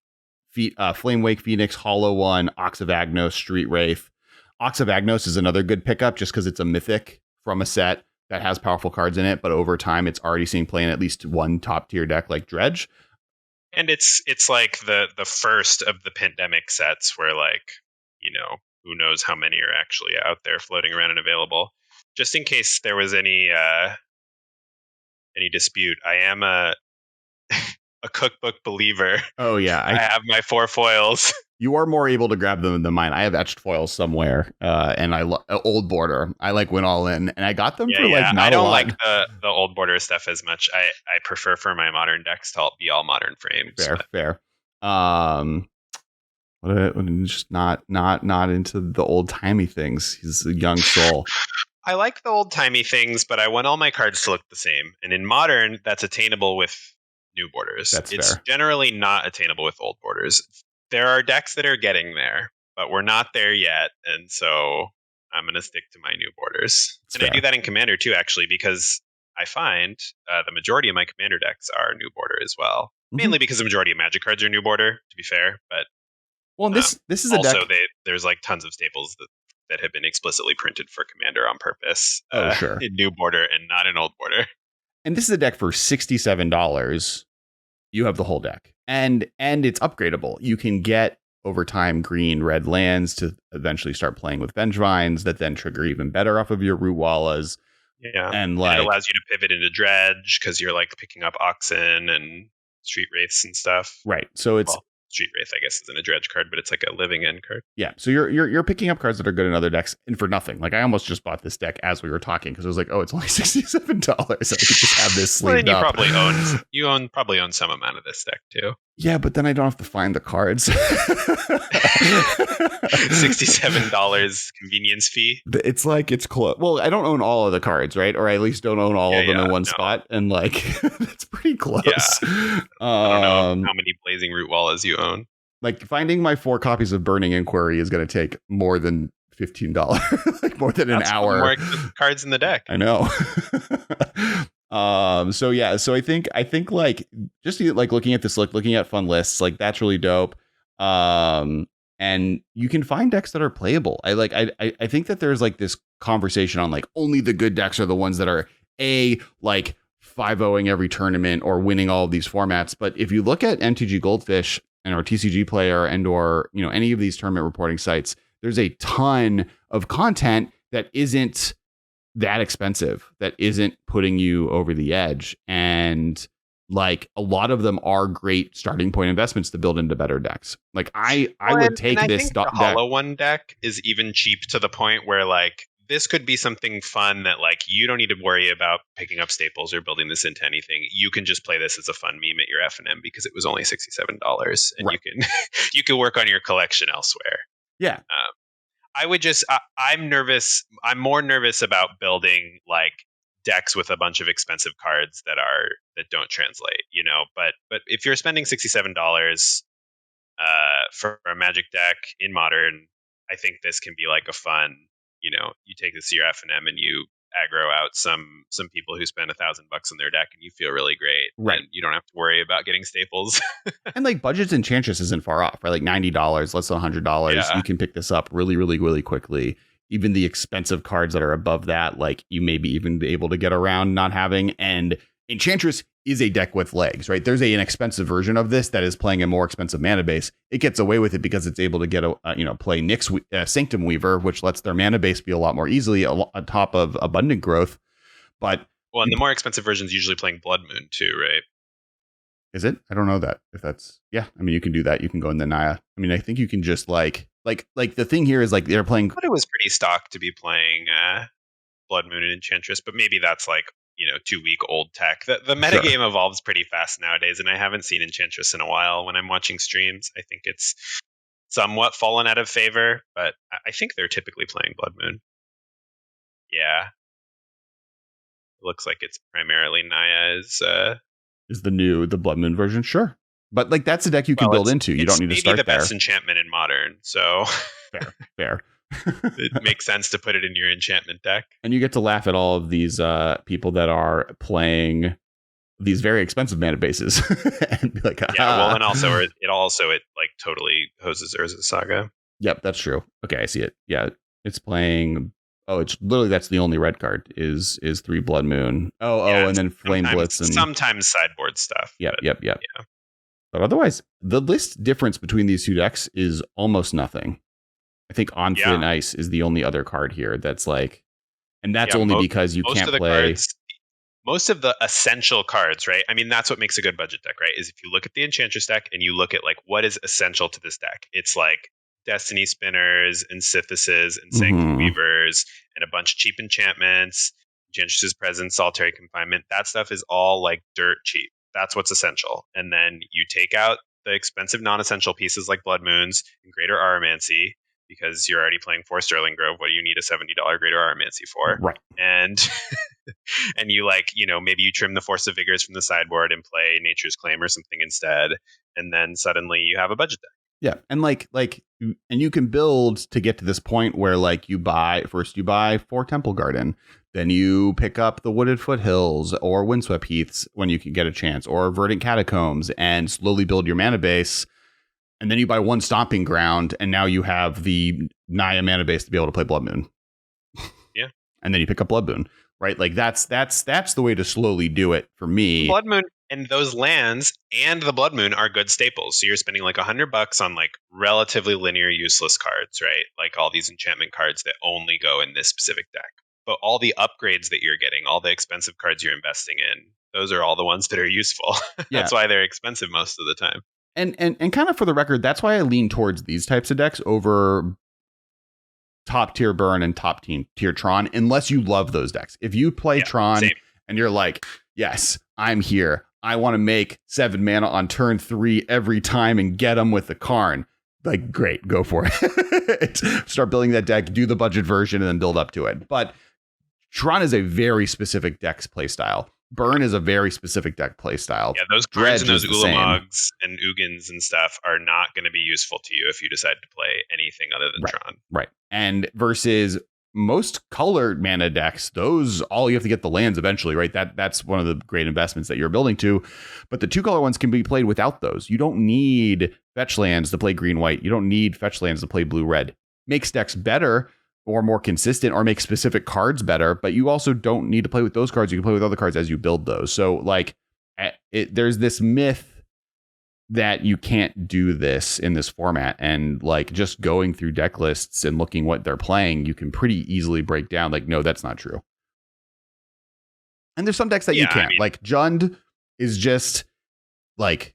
Speaker 1: Flame Wake Phoenix, Hollow One, Ox of Agnos, Street Wraith. Ox of Agnos is another good pickup just because it's a mythic from a set that has powerful cards in it, but over time it's already seen play in at least one top tier deck like Dredge.
Speaker 2: And it's like the first of the pandemic sets where, like, you know, who knows how many are actually out there floating around and available. Just in case there was any dispute, I am a Cookbook believer.
Speaker 1: Oh yeah,
Speaker 2: I have my 4 foils.
Speaker 1: You are more able to grab them than mine. I have etched foils somewhere, and I old border. I like went all in, and I got them for like not
Speaker 2: I don't
Speaker 1: a lot.
Speaker 2: like the old border stuff as much. I prefer for my modern decks to be all modern frames.
Speaker 1: Fair. Just not into the old timey things. He's a young soul.
Speaker 2: I like the old timey things, but I want all my cards to look the same. And in modern, that's attainable with new borders. It's fair. Generally not attainable with old borders. There are decks that are getting there, but we're not there yet. And so I'm going to stick to my new borders. That's fair. I do that in Commander too, actually, because I find the majority of my Commander decks are new border as well. Mainly because the majority of Magic cards are new border, to be fair. But
Speaker 1: this is
Speaker 2: also
Speaker 1: a deck.
Speaker 2: There's like tons of staples that have been explicitly printed for Commander on purpose.
Speaker 1: Sure.
Speaker 2: In new border and not in old border.
Speaker 1: And this is a deck for $67. You have the whole deck. And it's upgradable. You can get over time green, red lands to eventually start playing with Vengevines that then trigger even better off of your Root Wallas.
Speaker 2: Yeah.
Speaker 1: And like,
Speaker 2: it allows you to pivot into Dredge because you're like picking up Oxen and Street Wraiths and stuff.
Speaker 1: Right. So it's
Speaker 2: Street Wraith, I guess, isn't a Dredge card, but it's like a living end card.
Speaker 1: Yeah. So you're picking up cards that are good in other decks and for nothing. Like I almost just bought this deck as we were talking because I was like, oh, it's only $67. I could just have this sleeved
Speaker 2: well,
Speaker 1: up.
Speaker 2: You probably own some amount of this deck too.
Speaker 1: Yeah, but then I don't have to find the cards.
Speaker 2: $67 convenience fee.
Speaker 1: It's like it's close. Well, I don't own all of the cards, right? Or I at least don't own all of them in one spot, and like it's pretty close.
Speaker 2: Yeah. I don't know how many Blazing Root Wallas you own.
Speaker 1: Like finding my 4 copies of Burning Inquiry is going to take more than $15, like more than an hour.
Speaker 2: More expensive cards in the deck.
Speaker 1: I know. So I think like just like looking at this, looking at fun lists, like that's really dope. And you can find decks that are playable. I think that there's like this conversation on like only the good decks are the ones that are like 5-0ing every tournament or winning all of these formats. But if you look at MTG Goldfish and our TCG Player and or any of these tournament reporting sites, there's a ton of content that isn't that expensive, that isn't putting you over the edge. And like a lot of them are great starting point investments to build into better decks. Like I would take this
Speaker 2: think the Hollow One deck is even cheap to the point where like this could be something fun that like you don't need to worry about picking up staples or building this into anything. You can just play this as a fun meme at your F&M because it was only $67 and right. you can work on your collection elsewhere.
Speaker 1: Yeah.
Speaker 2: I would just I'm nervous. I'm more nervous about building like decks with a bunch of expensive cards that don't translate, but if you're spending $67 for a Magic deck in Modern, I think this can be like a fun, you take this to your F&M and you aggro out some people who spend $1,000 on their deck and you feel really great.
Speaker 1: Right.
Speaker 2: And you don't have to worry about getting staples.
Speaker 1: And like Budget's Enchantress isn't far off, right? Like $90, less than $100. Yeah. You can pick this up really, really, really quickly. Even the expensive cards that are above that, like you may be even able to get around not having. And Enchantress is a deck with legs, right? There's an expensive version of this that is playing a more expensive mana base. It gets away with it because it's able to get play Nyx's Sanctum Weaver, which lets their mana base be a lot more easily on top of Abundant Growth. But
Speaker 2: and the more expensive version is usually playing Blood Moon too, right?
Speaker 1: Is it? I don't know that. If that's you can do that. You can go in the Naya. I mean, I think you can just like the thing here is like they're playing.
Speaker 2: But it was pretty stock to be playing Blood Moon and Enchantress, but maybe that's like 2-week-old tech. The metagame evolves pretty fast nowadays, and I haven't seen Enchantress in a while when I'm watching streams. I think it's somewhat fallen out of favor, but I think they're typically playing Blood Moon. Yeah. It looks like it's primarily Naya
Speaker 1: is the Blood Moon version. Sure. But like that's a deck you can build into. You don't need to start there.
Speaker 2: It's maybe the best enchantment in Modern, so
Speaker 1: fair.
Speaker 2: It makes sense to put it in your enchantment deck.
Speaker 1: And you get to laugh at all of these people that are playing these very expensive mana bases and be like,
Speaker 2: and also it like totally hoses Urza Saga.
Speaker 1: Yep, that's true. Okay, I see it. Yeah, it's playing. Oh, it's literally that's the only red card is 3 Blood Moon. And then Flame Blitz and
Speaker 2: sometimes sideboard stuff.
Speaker 1: Yep. Yeah. But otherwise, the list difference between these two decks is almost nothing. I think On Thin Ice is the only other card here that's like, and that's only because you can't play.
Speaker 2: Most of the essential cards, right? I mean, that's what makes a good budget deck, right? Is if you look at the Enchantress deck and you look at like what is essential to this deck. It's like Destiny Spinners and Synthises and Sanctum Weavers and a bunch of cheap enchantments, Enchantress's Presence, Solitary Confinement. That stuff is all like dirt cheap. That's what's essential. And then you take out the expensive non-essential pieces like Blood Moons and Greater Aromancy, because you're already playing 4 Sterling Grove. What do you need a $70 Greater Aromancy for?
Speaker 1: Right.
Speaker 2: And and you maybe you trim the Force of Vigors from the sideboard and play Nature's Claim or something instead. And then suddenly you have a budget deck.
Speaker 1: Yeah. And and you can build to get to this point where like you buy 4 Temple Garden, then you pick up the Wooded Foothills or Windswept Heaths when you can get a chance, or Verdant Catacombs, and slowly build your mana base. And then you buy 1 Stomping Ground, and now you have the Naya mana base to be able to play Blood Moon.
Speaker 2: Yeah.
Speaker 1: And then you pick up Blood Moon, right? Like that's the way to slowly do it for me.
Speaker 2: Blood Moon and those lands and the Blood Moon are good staples. So you're spending like $100 on like relatively linear useless cards, right? Like all these enchantment cards that only go in this specific deck. But all the upgrades that you're getting, all the expensive cards you're investing in, those are all the ones that are useful. That's why they're expensive most of the time.
Speaker 1: And kind of for the record, that's why I lean towards these types of decks over top tier Burn and top tier Tron, unless you love those decks. If you play Tron and you're like, yes, I'm here. I want to make 7 mana on turn 3 every time and get them with the Karn. Like, great, go for it. Start building that deck, do the budget version, and then build up to it. But Tron is a very specific deck's play style. Burn is a very specific deck play style.
Speaker 2: Yeah, those cards and those Ulamogs and Ugins and stuff are not going to be useful to you if you decide to play anything other than Tron.
Speaker 1: Right. And versus most colored mana decks, those all you have to get the lands eventually, right? That's one of the great investments that you're building to. But the 2-color ones can be played without those. You don't need fetch lands to play green-white. You don't need fetch lands to play blue-red. Makes decks better or more consistent or make specific cards better, but you also don't need to play with those cards. You can play with other cards as you build those. So like there's this myth that you can't do this in this format, and like just going through deck lists and looking what they're playing, you can pretty easily break down like, no, that's not true. And there's some decks that you can't. Like Jund is just like,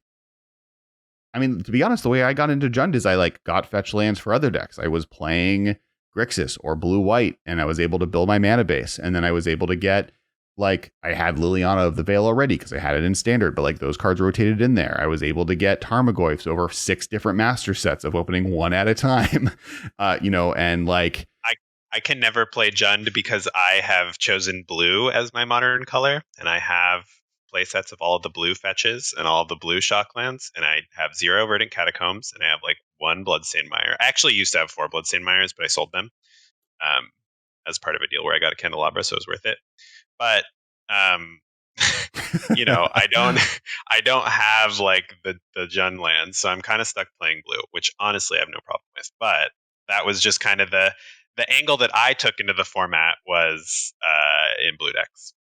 Speaker 1: I mean, to be honest, the way I got into Jund is I like got fetch lands for other decks. I was playing Grixis or blue-white, and I was able to build my mana base. And then I was able to get, like, I had Liliana of the Veil already because I had it in standard, but like those cards rotated in there. I was able to get Tarmogoyfs over 6 different master sets of opening one at a time, and like.
Speaker 2: I can never play Jund because I have chosen blue as my modern color, and I have play sets of all of the blue fetches and all of the blue shocklands, and I have 0 Verdant Catacombs, and I have like 1 Bloodstained Mire. I actually used to have 4 Bloodstained Mires, but I sold them as part of a deal where I got a Candelabra, so it was worth it. But I don't have like the Jund lands, so I'm kind of stuck playing blue, which honestly I have no problem with. But that was just kind of the angle that I took into the format was in blue decks.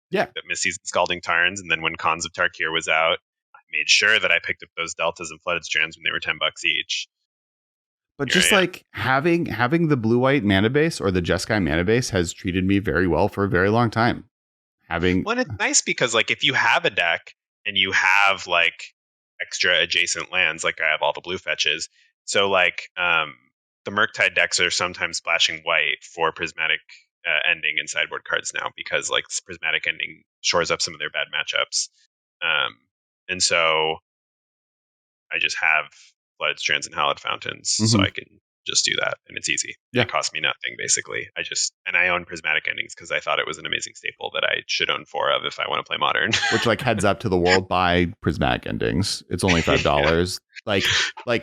Speaker 1: Yeah,
Speaker 2: that Missy's Scalding Tarns, and then when Khans of Tarkir was out, I made sure that I picked up those Deltas and Flooded Strands when they were $10 each.
Speaker 1: But just like having the blue-white mana base or the Jeskai mana base has treated me very well for a very long time. Well,
Speaker 2: it's nice because like if you have a deck and you have like extra adjacent lands, like I have all the blue fetches, so like the Murktide decks are sometimes splashing white for Prismatic Ending and sideboard cards now because like Prismatic Ending shores up some of their bad matchups, and so I just have Flooded Strands and Hallowed Fountains, so I can just do that, and it's easy. Yeah. It costs me nothing basically. I own Prismatic Endings because I thought it was an amazing staple that I should own 4 of if I want to play Modern.
Speaker 1: Which like heads up to the world, buy Prismatic Endings. It's only $5. Like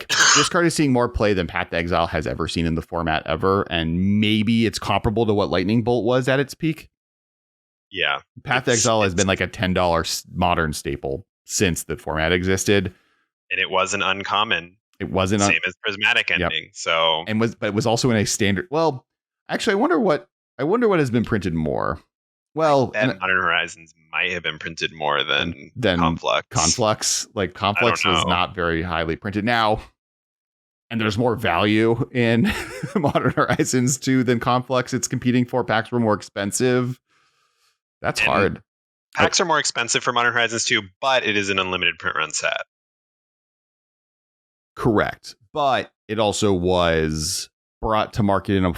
Speaker 1: this card is seeing more play than Path to Exile has ever seen in the format ever, and maybe it's comparable to what Lightning Bolt was at its peak.
Speaker 2: Yeah,
Speaker 1: Path to Exile has been like a $10 Modern staple since the format existed,
Speaker 2: and it wasn't uncommon.
Speaker 1: It wasn't
Speaker 2: same as Prismatic Ending. Yep. So
Speaker 1: but it was also in a standard. Well, actually, I wonder what has been printed more. Well,
Speaker 2: Modern Horizons might have been printed more than Conflux.
Speaker 1: Conflux was not very highly printed now, and there's more value in Modern Horizons 2 than Conflux. It's competing for. Packs were more expensive. That's hard.
Speaker 2: Packs are more expensive for Modern Horizons 2, but it is an unlimited print run set.
Speaker 1: Correct, but it also was brought to market in a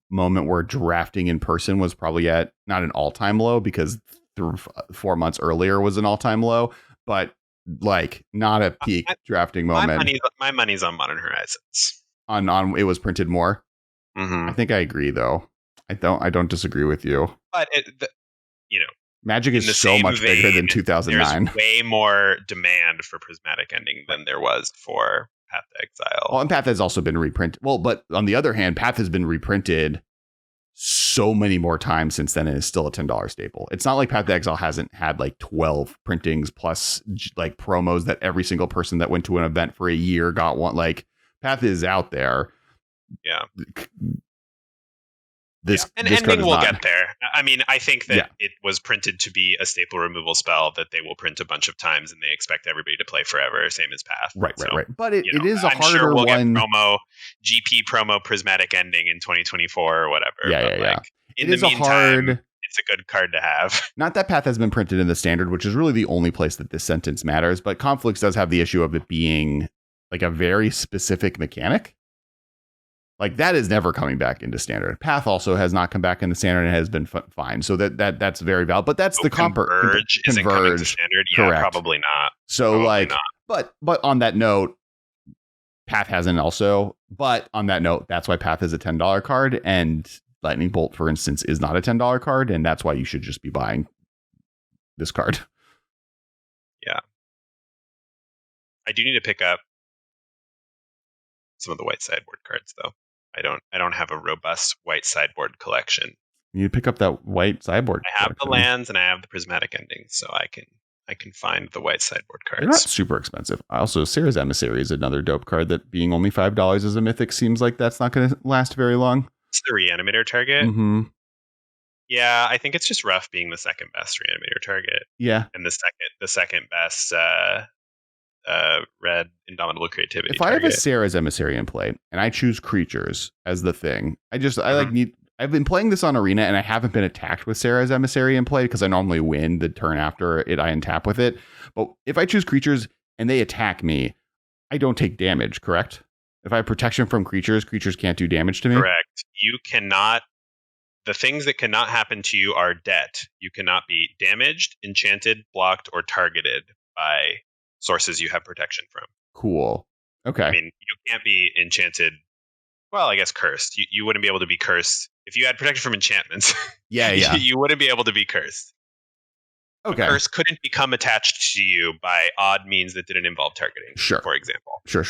Speaker 1: moment where drafting in person was probably at not an all-time low, because 4 months earlier was an all-time low, but like not a peak drafting moment.
Speaker 2: My money's on Modern Horizons.
Speaker 1: On it was printed more.
Speaker 2: Mm-hmm.
Speaker 1: I think I agree, though. I don't disagree with you.
Speaker 2: But
Speaker 1: Magic is so much bigger than 2009.
Speaker 2: There's way more demand for Prismatic Ending than there was for Path to Exile.
Speaker 1: Well, and Path has also been reprinted. Well, but on the other hand, Path has been reprinted so many more times since then, and is still a $10 staple. It's not like Path to Exile hasn't had like 12 printings plus like promos that every single person that went to an event for a year got one. Like Path is out there.
Speaker 2: Yeah.
Speaker 1: This
Speaker 2: Ending will get there. I mean, I think that it was printed to be a staple removal spell that they will print a bunch of times, and they expect everybody to play forever, same as Path.
Speaker 1: Right. But it is a harder
Speaker 2: we'll
Speaker 1: one.
Speaker 2: Get GP promo Prismatic Ending in 2024 or whatever.
Speaker 1: Yeah.
Speaker 2: In the meantime, it's a good card to have.
Speaker 1: Not that Path has been printed in the standard, which is really the only place that this sentence matters, but Conflicts does have the issue of it being like a very specific mechanic. Like that is never coming back into standard. Path also has not come back into standard and has been fine. So that's very valid. But that's the
Speaker 2: Converge isn't coming to standard. Yeah,
Speaker 1: correct.
Speaker 2: Probably not.
Speaker 1: So but on that note, Path hasn't also. But on that note, that's why Path is a $10 card, and Lightning Bolt, for instance, is not a $10 card, and that's why you should just be buying this card.
Speaker 2: Yeah. I do need to pick up some of the white sideboard cards, though. I don't have a robust white sideboard collection.
Speaker 1: You pick up that white sideboard.
Speaker 2: I have the lands and I have the prismatic endings, so I can find the white sideboard cards.
Speaker 1: They're not super expensive. Also, Sarah's Emissary is another dope card that being only $5 as a mythic seems like that's not going to last very long.
Speaker 2: It's the Reanimator target.
Speaker 1: Mm-hmm.
Speaker 2: Yeah, I think it's just rough being the second best Reanimator target.
Speaker 1: Yeah,
Speaker 2: and the second best red Indomitable Creativity.
Speaker 1: If I have a Sarah's Emissary in play and I choose creatures as the thing, I've been playing this on Arena and I haven't been attacked with Sarah's Emissary in play because I normally win the turn after it. I untap with it. But if I choose creatures and they attack me, I don't take damage, correct? If I have protection from creatures can't do damage to me?
Speaker 2: Correct. You cannot. The things that cannot happen to you are debt. You cannot be damaged, enchanted, blocked, or targeted by sources you have protection from.
Speaker 1: Cool. Okay.
Speaker 2: I mean, you can't be enchanted. Well, I guess cursed. You wouldn't be able to be cursed if you had protection from enchantments.
Speaker 1: Yeah.
Speaker 2: You wouldn't be able to be cursed.
Speaker 1: Okay.
Speaker 2: A curse couldn't become attached to you by odd means that didn't involve targeting.
Speaker 1: Sure.
Speaker 2: For example.
Speaker 1: Sure.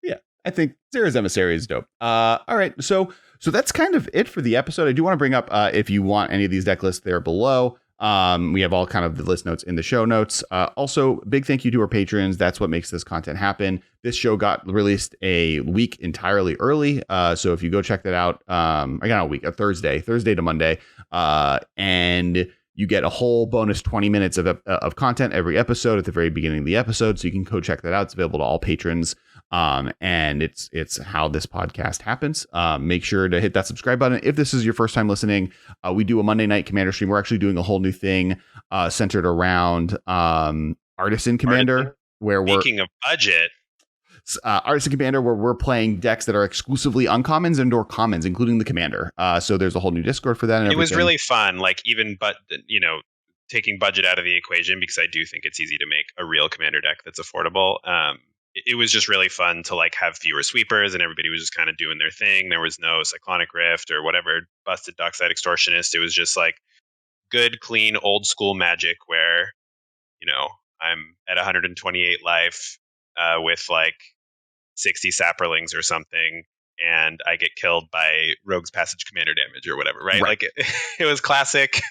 Speaker 1: Yeah, I think Sarah's Emissary is dope. All right. So that's kind of it for the episode. I do want to bring up, if you want any of these deck lists, they're below. We have all kind of the list notes in the show notes. Also, big thank you to our patrons. That's what makes this content happen. This show got released a week entirely early. So if you go check that out, Thursday to Monday, and you get a whole bonus 20 minutes of content every episode at the very beginning of the episode. So you can go check that out. It's available to all patrons. And it's how this podcast happens. Make sure to hit that subscribe button. If this is your first time listening, we do a Monday night Commander stream. We're actually doing a whole new thing centered around Artisan Commander, where
Speaker 2: speaking of budget.
Speaker 1: Artisan Commander, where we're playing decks that are exclusively uncommons and or commons, including the Commander. So there's a whole new Discord for that. And
Speaker 2: it was really fun. Like taking budget out of the equation, because I do think it's easy to make a real Commander deck that's affordable. It was just really fun to have fewer sweepers and everybody was just kind of doing their thing. There was no Cyclonic Rift or whatever busted Dockside Extortionist. It was just good, clean, old school Magic where, I'm at 128 life with 60 Saprolings or something, and I get killed by Rogue's Passage Commander damage or whatever, right? It was classic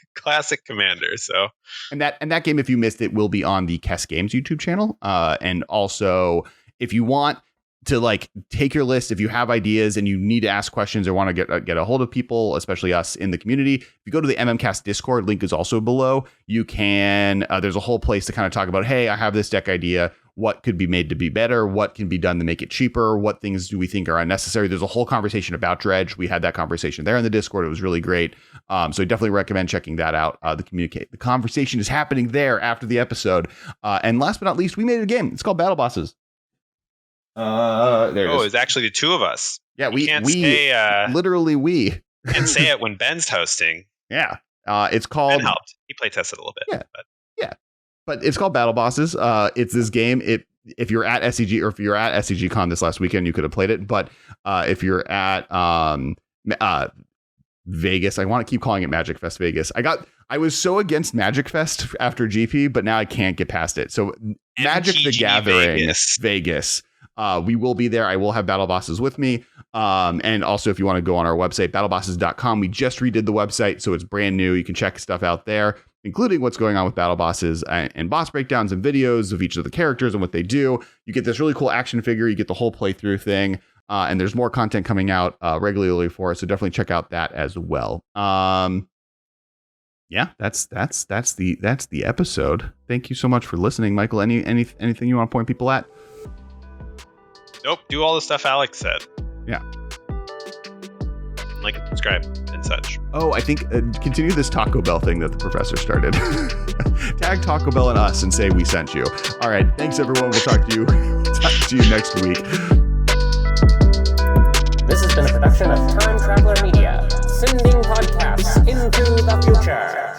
Speaker 2: Commander. So,
Speaker 1: and that game, if you missed it, will be on the Kess Games YouTube channel. And also, if you want to take your list, if you have ideas and you need to ask questions or want to get a hold of people, especially us in the community, if you go to the MMcast Discord, link is also below. You can there's a whole place to kind of talk about, hey, I have this deck idea. What could be made to be better? What can be done to make it cheaper? What things do we think are unnecessary? There's a whole conversation about Dredge. We had that conversation there in the Discord. It was really great. So I definitely recommend checking that out. The conversation is happening there after the episode. And last but not least, we made a game. It's called Battle Bosses. There it is.
Speaker 2: It's actually the two of us.
Speaker 1: Yeah, we can't
Speaker 2: say it when Ben's hosting.
Speaker 1: Yeah. It's called.
Speaker 2: Ben helped. He play tested a little bit.
Speaker 1: Yeah. But it's called Battle Bosses. It's this game. If you're at SCG or if you're at SCG Con this last weekend, you could have played it. But if you're at Vegas, I want to keep calling it Magic Fest Vegas. I was so against Magic Fest after GP, but now I can't get past it. So Magic the Gathering Vegas. We will be there. I will have Battle Bosses with me. And also, if you want to go on our website, battlebosses.com, we just redid the website, so it's brand new. You can check stuff out there, including what's going on with Battle Bosses and boss breakdowns and videos of each of the characters and what they do. You get this really cool action figure. You get the whole playthrough thing. And there's more content coming out regularly for us, so definitely check out that as well. Yeah, that's the episode. Thank you so much for listening, Michael. Anything you want to point people at?
Speaker 2: Nope. Do all the stuff Alex said.
Speaker 1: Yeah.
Speaker 2: Like and subscribe and such.
Speaker 1: Oh, I think continue this Taco Bell thing that the professor started. Tag Taco Bell and us and say we sent you. All right. Thanks, everyone. We'll talk to you next week.
Speaker 3: This has been a production of Time Traveler Media, sending podcasts into the future.